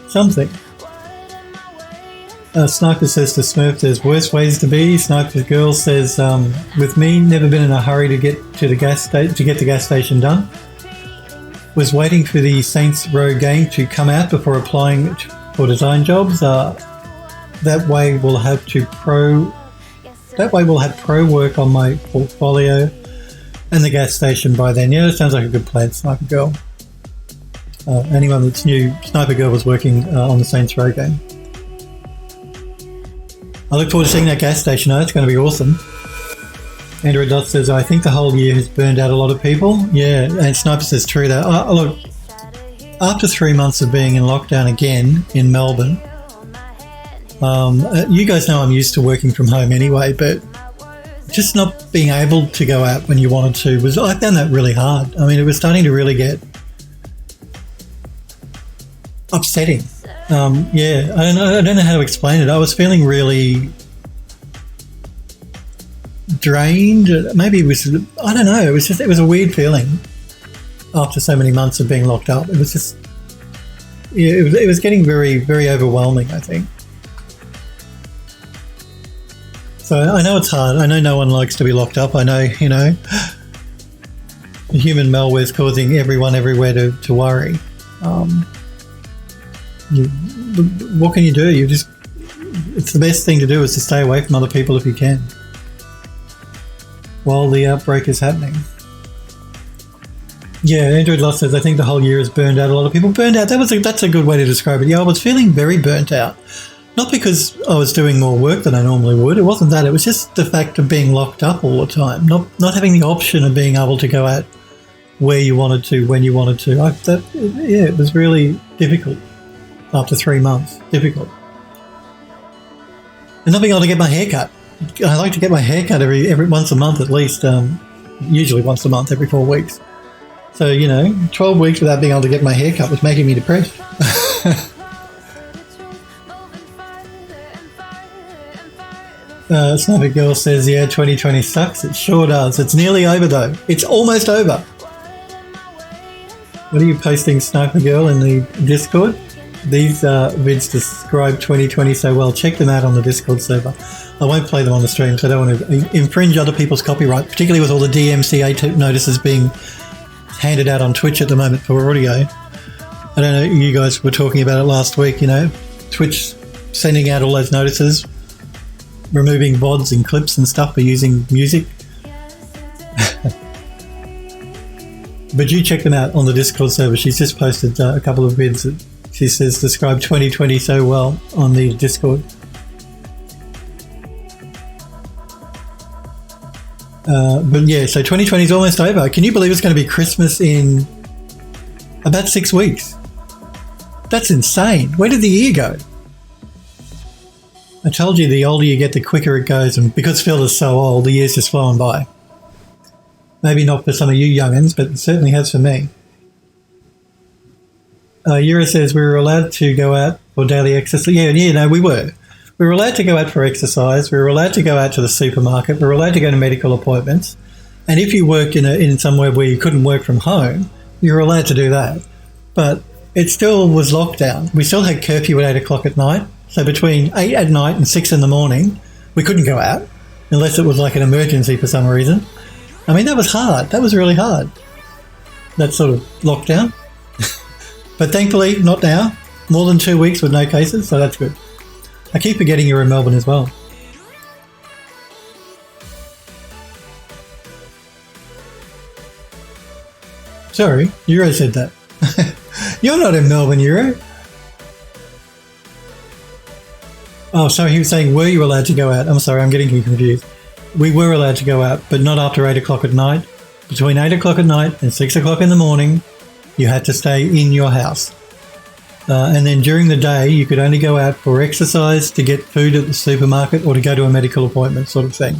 Something. Sniper says to Smurf, there's worse ways to be. Sniper Girl says, with me, never been in a hurry to get to the gas station done. Was waiting for the Saints Row game to come out before applying for design jobs. That way we'll have pro work on my portfolio and the gas station by then. Yeah, that sounds like a good plan, Sniper Girl. Anyone that's new, Sniper Girl was working on the Saints Row game. I look forward to seeing that gas station. It's going to be awesome. Andrew Dot says, I think the whole year has burned out a lot of people. Yeah, and Sniper says true that. Look, after 3 months of being in lockdown again in Melbourne, you guys know I'm used to working from home anyway, but just not being able to go out when you wanted to I found that really hard. I mean, it was starting to really get upsetting. Yeah, I don't know how to explain it. I was feeling really drained. Maybe it was, I don't know. It was a weird feeling after so many months of being locked up. It was just, yeah, it was getting very, very overwhelming, I think. So I know it's hard. I know no one likes to be locked up. I know, human malware is causing everyone everywhere to worry. What can you do? It's the best thing to do is to stay away from other people if you can while the outbreak is happening. Yeah, Android Lost says, I think the whole year has burned out a lot of people. Burned out, that's a good way to describe it. Yeah, I was feeling very burnt out. Not because I was doing more work than I normally would. It wasn't that. It was just the fact of being locked up all the time. Not having the option of being able to go out where you wanted to, when you wanted to. It was really difficult. After 3 months, difficult. And not being able to get my hair cut. I like to get my hair cut every once a month at least, usually once a month, every 4 weeks. So, 12 weeks without being able to get my hair cut was making me depressed. Sniper Girl says, yeah, 2020 sucks. It sure does. It's nearly over though. It's almost over. What are you posting, Sniper Girl, in the Discord? These vids describe 2020 so well. Check them out on the Discord server. I won't play them on the stream, so I don't want to infringe other people's copyright, particularly with all the DMCA notices being handed out on Twitch at the moment for audio. I don't know, you guys were talking about it last week, Twitch sending out all those notices, removing VODs and clips and stuff for using music. But you check them out on the Discord server. She's just posted a couple of vids that she says describe 2020 so well on the Discord. But yeah, so 2020 is almost over. Can you believe it's going to be Christmas in about 6 weeks? That's insane. Where did the year go? I told you the older you get, the quicker it goes. And because Phil is so old, the years just flowing by. Maybe not for some of you young'uns, but it certainly has for me. Yura says we were allowed to go out for daily exercise. Yeah, no, we were. We were allowed to go out for exercise. We were allowed to go out to the supermarket. We were allowed to go to medical appointments. And if you worked in somewhere where you couldn't work from home, you were allowed to do that. But it still was lockdown. We still had curfew at 8 o'clock at night. So between 8 at night and 6 in the morning, we couldn't go out unless it was like an emergency for some reason. I mean, that was hard. That was really hard, that sort of lockdown. But thankfully, not now. More than 2 weeks with no cases, so that's good. I keep forgetting you're in Melbourne as well. Sorry, Euro said that. You're not in Melbourne, Euro. Oh, sorry, he was saying, were you allowed to go out? I'm sorry, I'm getting confused. We were allowed to go out, but not after 8 o'clock at night. Between 8 o'clock at night and 6 o'clock in the morning, you had to stay in your house. And then during the day, you could only go out for exercise, to get food at the supermarket, or to go to a medical appointment sort of thing.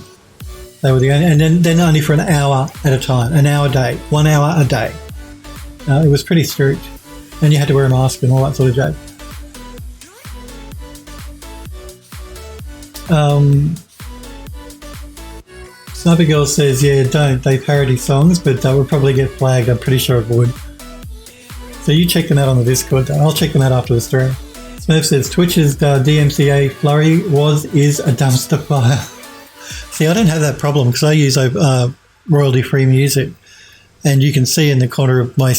They were the only, and then only for an hour at a time, an hour a day, 1 hour a day. It was pretty strict. And you had to wear a mask and all that sort of jazz. Sniper Girl says, yeah, don't. They parody songs, but they would probably get flagged. I'm pretty sure it would. So you check them out on the Discord. I'll check them out after the stream. Smurf says, Twitch's DMCA flurry is a dumpster fire. See, I don't have that problem because I use royalty-free music. And you can see in the corner of my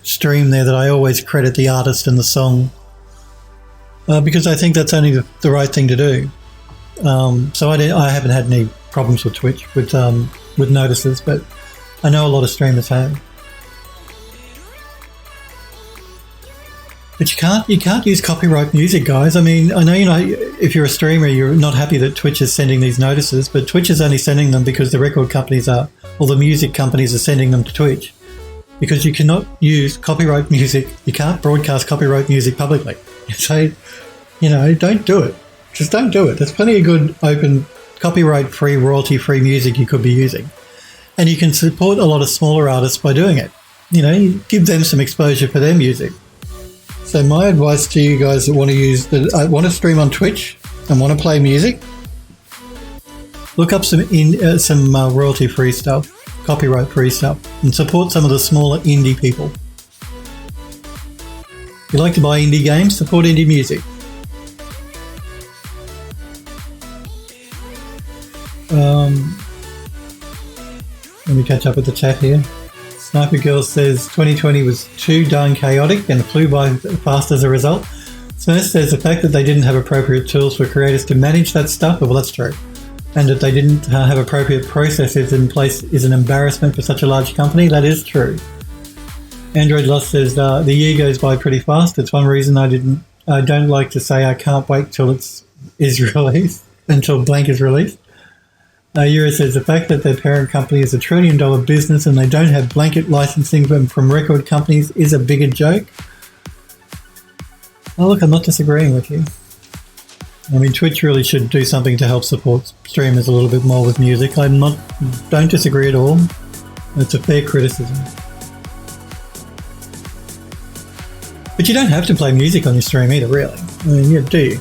stream there that I always credit the artist and the song because I think that's only the right thing to do. So I haven't had any problems with Twitch with notices, but I know a lot of streamers have. But you can't use copyright music, guys. I mean, I know if you're a streamer, you're not happy that Twitch is sending these notices, but Twitch is only sending them because the record companies or the music companies are sending them to Twitch. Because you cannot use copyright music, you can't broadcast copyright music publicly. So, don't do it. Just don't do it. There's plenty of good, open, copyright-free, royalty-free music you could be using. And you can support a lot of smaller artists by doing it. You give them some exposure for their music. So my advice to you guys that want to stream on Twitch and want to play music, look up some royalty-free stuff, copyright-free stuff, and support some of the smaller indie people. If you like to buy indie games, support indie music. Let me catch up with the chat here. Sniper Girl says 2020 was too darn chaotic and flew by fast as a result. Smurf says the fact that they didn't have appropriate tools for creators to manage that stuff, well, that's true. And that they didn't have appropriate processes in place is an embarrassment for such a large company. That is true. Android Lost says the year goes by pretty fast. It's one reason I don't like to say I can't wait till is released, until blank is released. Euro says the fact that their parent company is $1 trillion business and they don't have blanket licensing from record companies is a bigger joke. Oh, look, I'm not disagreeing with you. I mean, Twitch really should do something to help support streamers a little bit more with music. Don't disagree at all. It's a fair criticism. But you don't have to play music on your stream either, really. I mean, yeah, do you?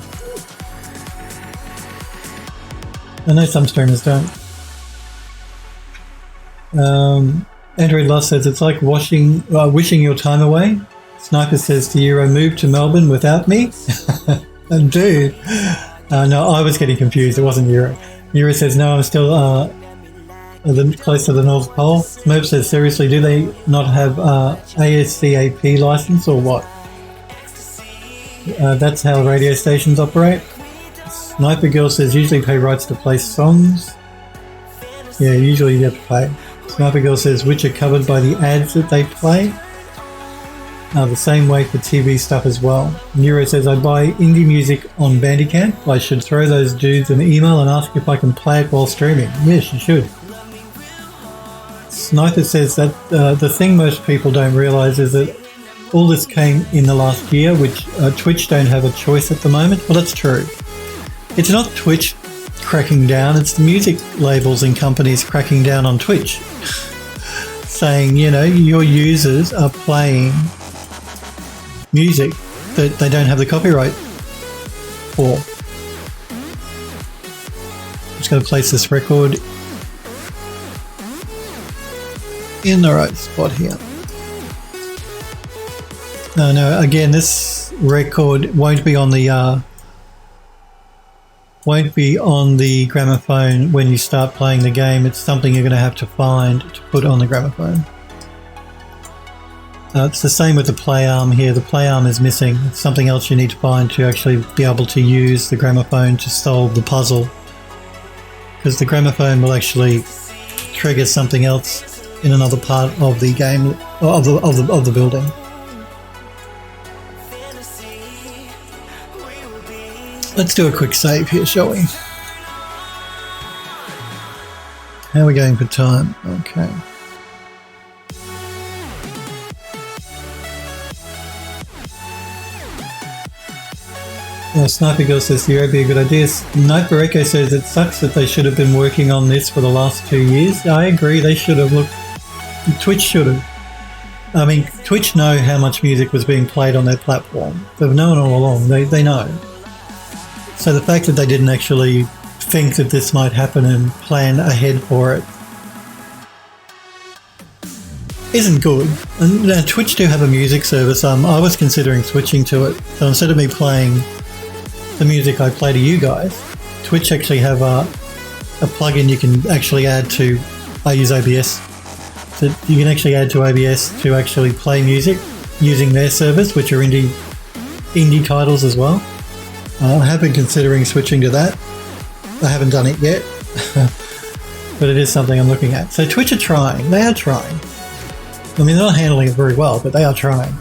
I know some streamers don't. Android Lost says it's like wishing your time away. Sniper says to Euro, move to Melbourne without me. Dude. No, I was getting confused. It wasn't Euro. Euro says, no, I'm still close to the North Pole. Smurf says, seriously, do they not have ASCAP license or what? That's how radio stations operate. Sniper Girl says usually pay rights to play songs. Yeah, usually you have to pay. Sniper Girl says which are covered by the ads that they play. The same way for TV stuff as well. Neuro says I buy indie music on Bandicamp. I should throw those dudes an email and ask if I can play it while streaming. Yes, you should. Sniper says that the thing most people don't realise is that all this came in the last year, which Twitch don't have a choice at the moment. Well, that's true. It's not Twitch cracking down, it's the music labels and companies cracking down on Twitch, saying, you know, your users are playing music that they don't have the copyright for. I'm just going to place this record in the right spot here. No, again, this record won't be on the gramophone when you start playing the game. It's something you're going to have to find to put on the gramophone. It's the same with the play arm here. The play arm is missing. It's something else you need to find to actually be able to use the gramophone to solve the puzzle, because the gramophone will actually trigger something else in another part of the game, of the building. Let's do a quick save here, shall we? How are we going for time? Okay. Sniper Girl says the would be a good idea. Sniper Echo says it sucks that they should have been working on this for the last 2 years. I agree, they should have. Look, Twitch should have. I mean, Twitch know how much music was being played on their platform. They've known all along. They know. So the fact that they didn't actually think that this might happen and plan ahead for it isn't good. And Twitch do have a music service. I was considering switching to it. So instead of me playing the music I play to you guys, Twitch actually have a plugin you can actually add to. I use OBS. So you can actually add to OBS to actually play music using their service, which are indie titles as well. I have been considering switching to that. I haven't done it yet, but it is something I'm looking at. So Twitch are trying. They are trying. I mean, they're not handling it very well, but they are trying.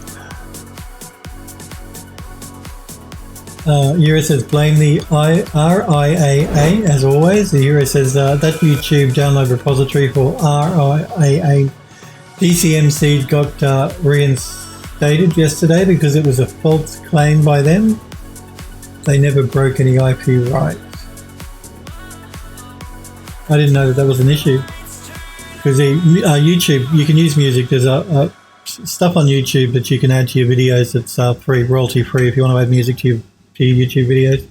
Euro says, blame the RIAA, as always. The Euro says, that YouTube download repository for RIAA DCMC got reinstated yesterday because it was a false claim by them. They never broke any IP rights. I didn't know that was an issue. Because YouTube, you can use music. There's stuff on YouTube that you can add to your videos that's free, royalty free, if you want to add music to your YouTube videos.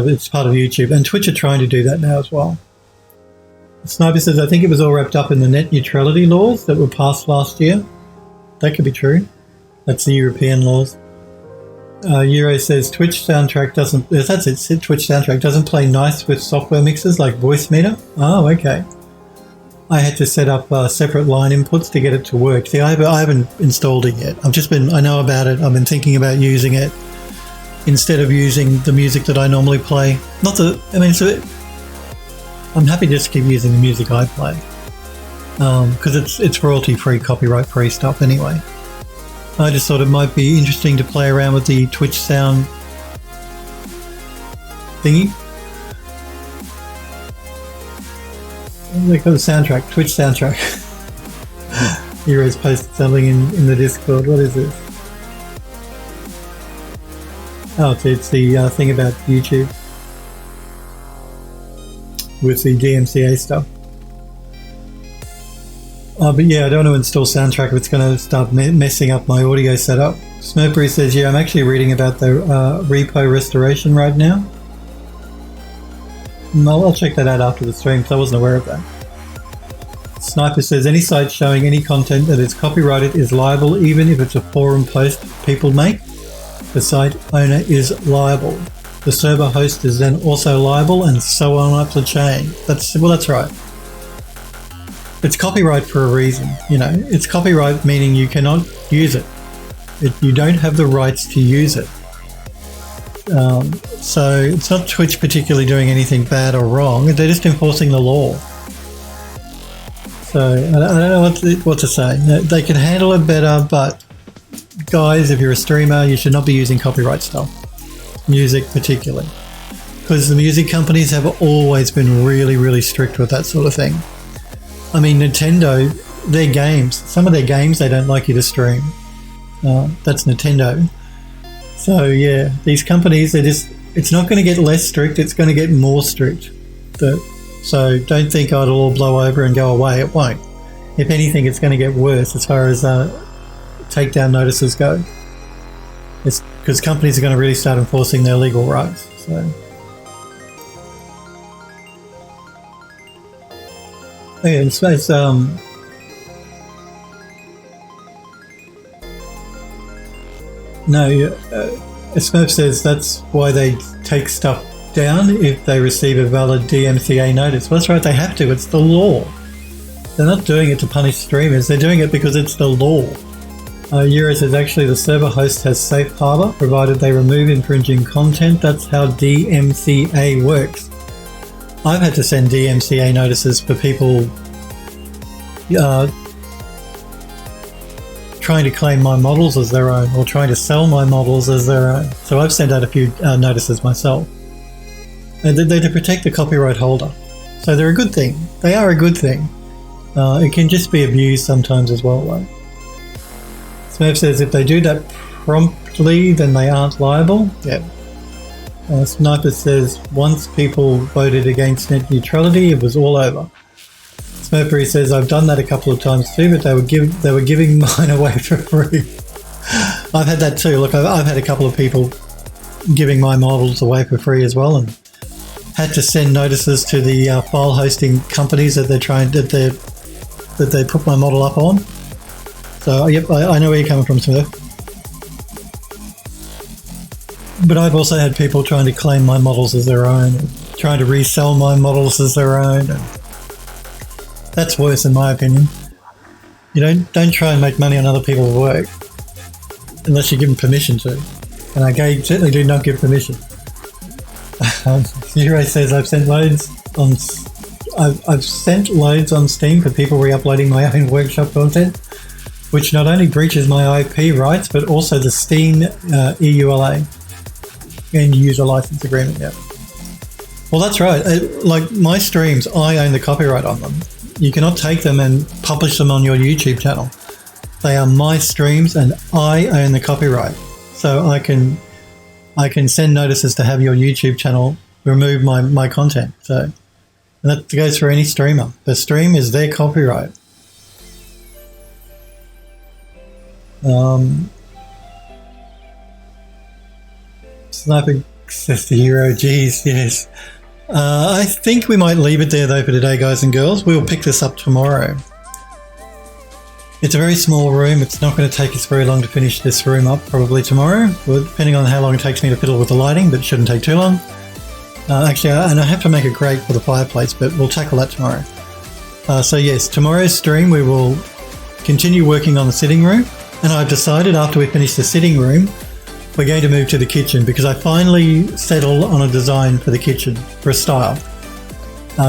It's part of YouTube. And Twitch are trying to do that now as well. Sniper says, I think it was all wrapped up in the net neutrality laws that were passed last year. That could be true. That's the European laws. Euro says Twitch soundtrack doesn't. That's it. Twitch soundtrack doesn't play nice with software mixers like Voice Meter. Oh, okay. I had to set up separate line inputs to get it to work. See, I haven't installed it yet. I know about it. I've been thinking about using it instead of using the music that I normally play. I'm happy just to keep using the music I play because it's royalty free, copyright free stuff anyway. I just thought it might be interesting to play around with the Twitch sound thingy. They got the soundtrack, Twitch soundtrack. Heroes posted something in the Discord. What is this? Oh, it's the thing about YouTube with the DMCA stuff. But yeah, I don't want to install soundtrack if it's going to start messing up my audio setup. Smurpery says, yeah, I'm actually reading about the repo restoration right now. I'll check that out after the stream because I wasn't aware of that. Sniper says, any site showing any content that is copyrighted is liable even if it's a forum post people make. The site owner is liable. The server host is then also liable, and so on up the chain. That's right. It's copyright for a reason, you know. It's copyright meaning you cannot use it. You don't have the rights to use it. So it's not Twitch particularly doing anything bad or wrong. They're just enforcing the law. So I don't know what to say. They can handle it better, but guys, if you're a streamer, you should not be using copyright stuff. Music particularly. Because the music companies have always been really, really strict with that sort of thing. I mean, Nintendo, their games, some of their games they don't like you to stream. That's Nintendo. So yeah, these companies, it's not going to get less strict, it's going to get more strict. So don't think it'll all blow over and go away. It won't. If anything, it's going to get worse as far as takedown notices go. It's because companies are going to really start enforcing their legal rights. So yeah, it's Smurf says that's why they take stuff down if they receive a valid DMCA notice. Well, that's right, they have to. It's the law. They're not doing it to punish streamers. They're doing it because it's the law. Euro says actually the server host has safe harbor provided they remove infringing content. That's how DMCA works. I've had to send DMCA notices for people trying to claim my models as their own or trying to sell my models as their own. So I've sent out a few notices myself. And they're to protect the copyright holder. So they're a good thing. They are a good thing. It can just be abused sometimes as well, though. Smurf says if they do that promptly, then they aren't liable. Yeah. Sniper says once people voted against net neutrality, it was all over. Smurfery says I've done that a couple of times too, but they were giving mine away for free. I've had that too. Look, I've had a couple of people giving my models away for free as well, and had to send notices to the file hosting companies that they put my model up on. So yep, I know where you're coming from, Smurf. But I've also had people trying to claim my models as their own, and trying to resell my models as their own, and that's worse in my opinion. You don't try and make money on other people's work unless you give them permission to. And I certainly do not give permission. Zero says I've sent loads on Steam for people re-uploading my own workshop content, which not only breaches my IP rights but also the Steam EULA and user license agreement. Yeah. Well, that's right. Like my streams, I own the copyright on them. You cannot take them and publish them on your YouTube channel. They are my streams and I own the copyright. So I can send notices to have your YouTube channel remove my content. So that goes for any streamer. The stream is their copyright. Sniper says the hero. Geez, yes. I think we might leave it there though for today, guys and girls. We'll pick this up tomorrow. It's a very small room. It's not going to take us very long to finish this room up, probably tomorrow. Well, depending on how long it takes me to fiddle with the lighting, but it shouldn't take too long. Actually, and I have to make a grate for the fireplace, but we'll tackle that tomorrow. So yes, tomorrow's stream we will continue working on the sitting room. And I've decided after we finish the sitting room, we're going to move to the kitchen because I finally settled on a design for the kitchen, for a style.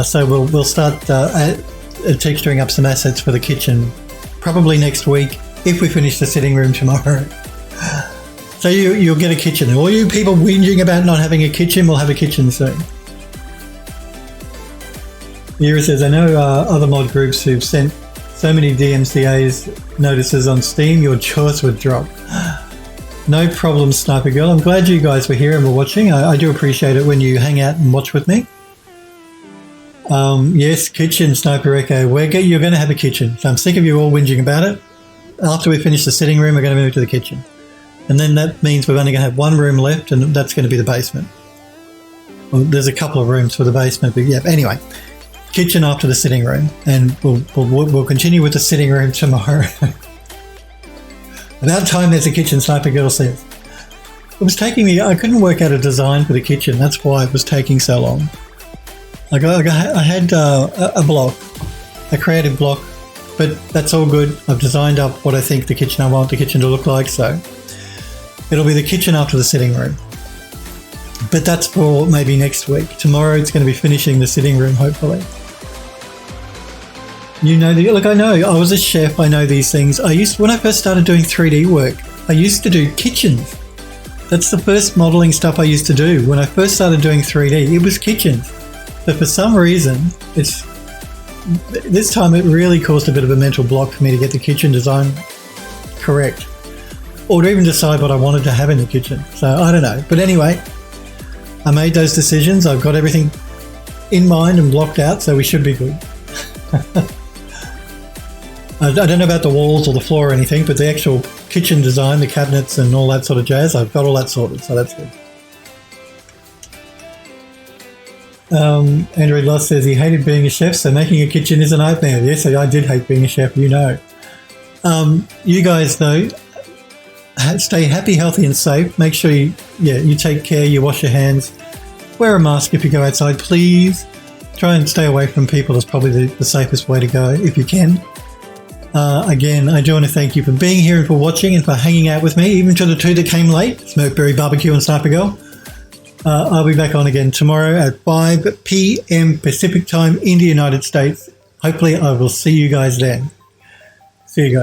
So we'll start texturing up some assets for the kitchen probably next week if we finish the sitting room tomorrow. So you'll get a kitchen. All you people whinging about not having a kitchen will have a kitchen soon. Ira says, I know other mod groups who've sent so many DMCA's notices on Steam, your jaws would drop. No problem, Sniper Girl. I'm glad you guys were here and were watching. I do appreciate it when you hang out and watch with me. Yes, kitchen, Sniper Echo. You're going to have a kitchen. So I'm sick of you all whinging about it. After we finish the sitting room, we're going to move to the kitchen. And then that means we're only going to have one room left, and that's going to be the basement. Well, there's a couple of rooms for the basement, but yeah. Anyway, kitchen after the sitting room, and we'll continue with the sitting room tomorrow. About time there's a kitchen, Sniper Girl says. It was taking me, I couldn't work out a design for the kitchen. That's why it was taking so long. Like I had a block, a creative block, but that's all good. I've designed up what I think I want the kitchen to look like, so it'll be the kitchen after the sitting room. But that's for maybe next week. Tomorrow it's going to be finishing the sitting room, hopefully. Look, I know, I was a chef, I know these things. When I first started doing 3D work, I used to do kitchens. That's the first modelling stuff I used to do. When I first started doing 3D, it was kitchens. But for some reason, this time it really caused a bit of a mental block for me to get the kitchen design correct. Or to even decide what I wanted to have in the kitchen. So I don't know. But anyway, I made those decisions. I've got everything in mind and blocked out, so we should be good. I don't know about the walls or the floor or anything, but the actual kitchen design, the cabinets and all that sort of jazz, I've got all that sorted, so that's good. Andrew Loss says he hated being a chef, so making a kitchen is a nightmare. Yes, I did hate being a chef, you know. You guys know, stay happy, healthy and safe. Make sure you take care, you wash your hands. Wear a mask if you go outside, please. Try and stay away from people is probably the safest way to go if you can. Again, I do want to thank you for being here and for watching and for hanging out with me, even to the two that came late, Smokeberry Barbecue and Sniper Girl. I'll be back on again tomorrow at 5 p.m. Pacific time in the United States. Hopefully I will see you guys then. See you guys.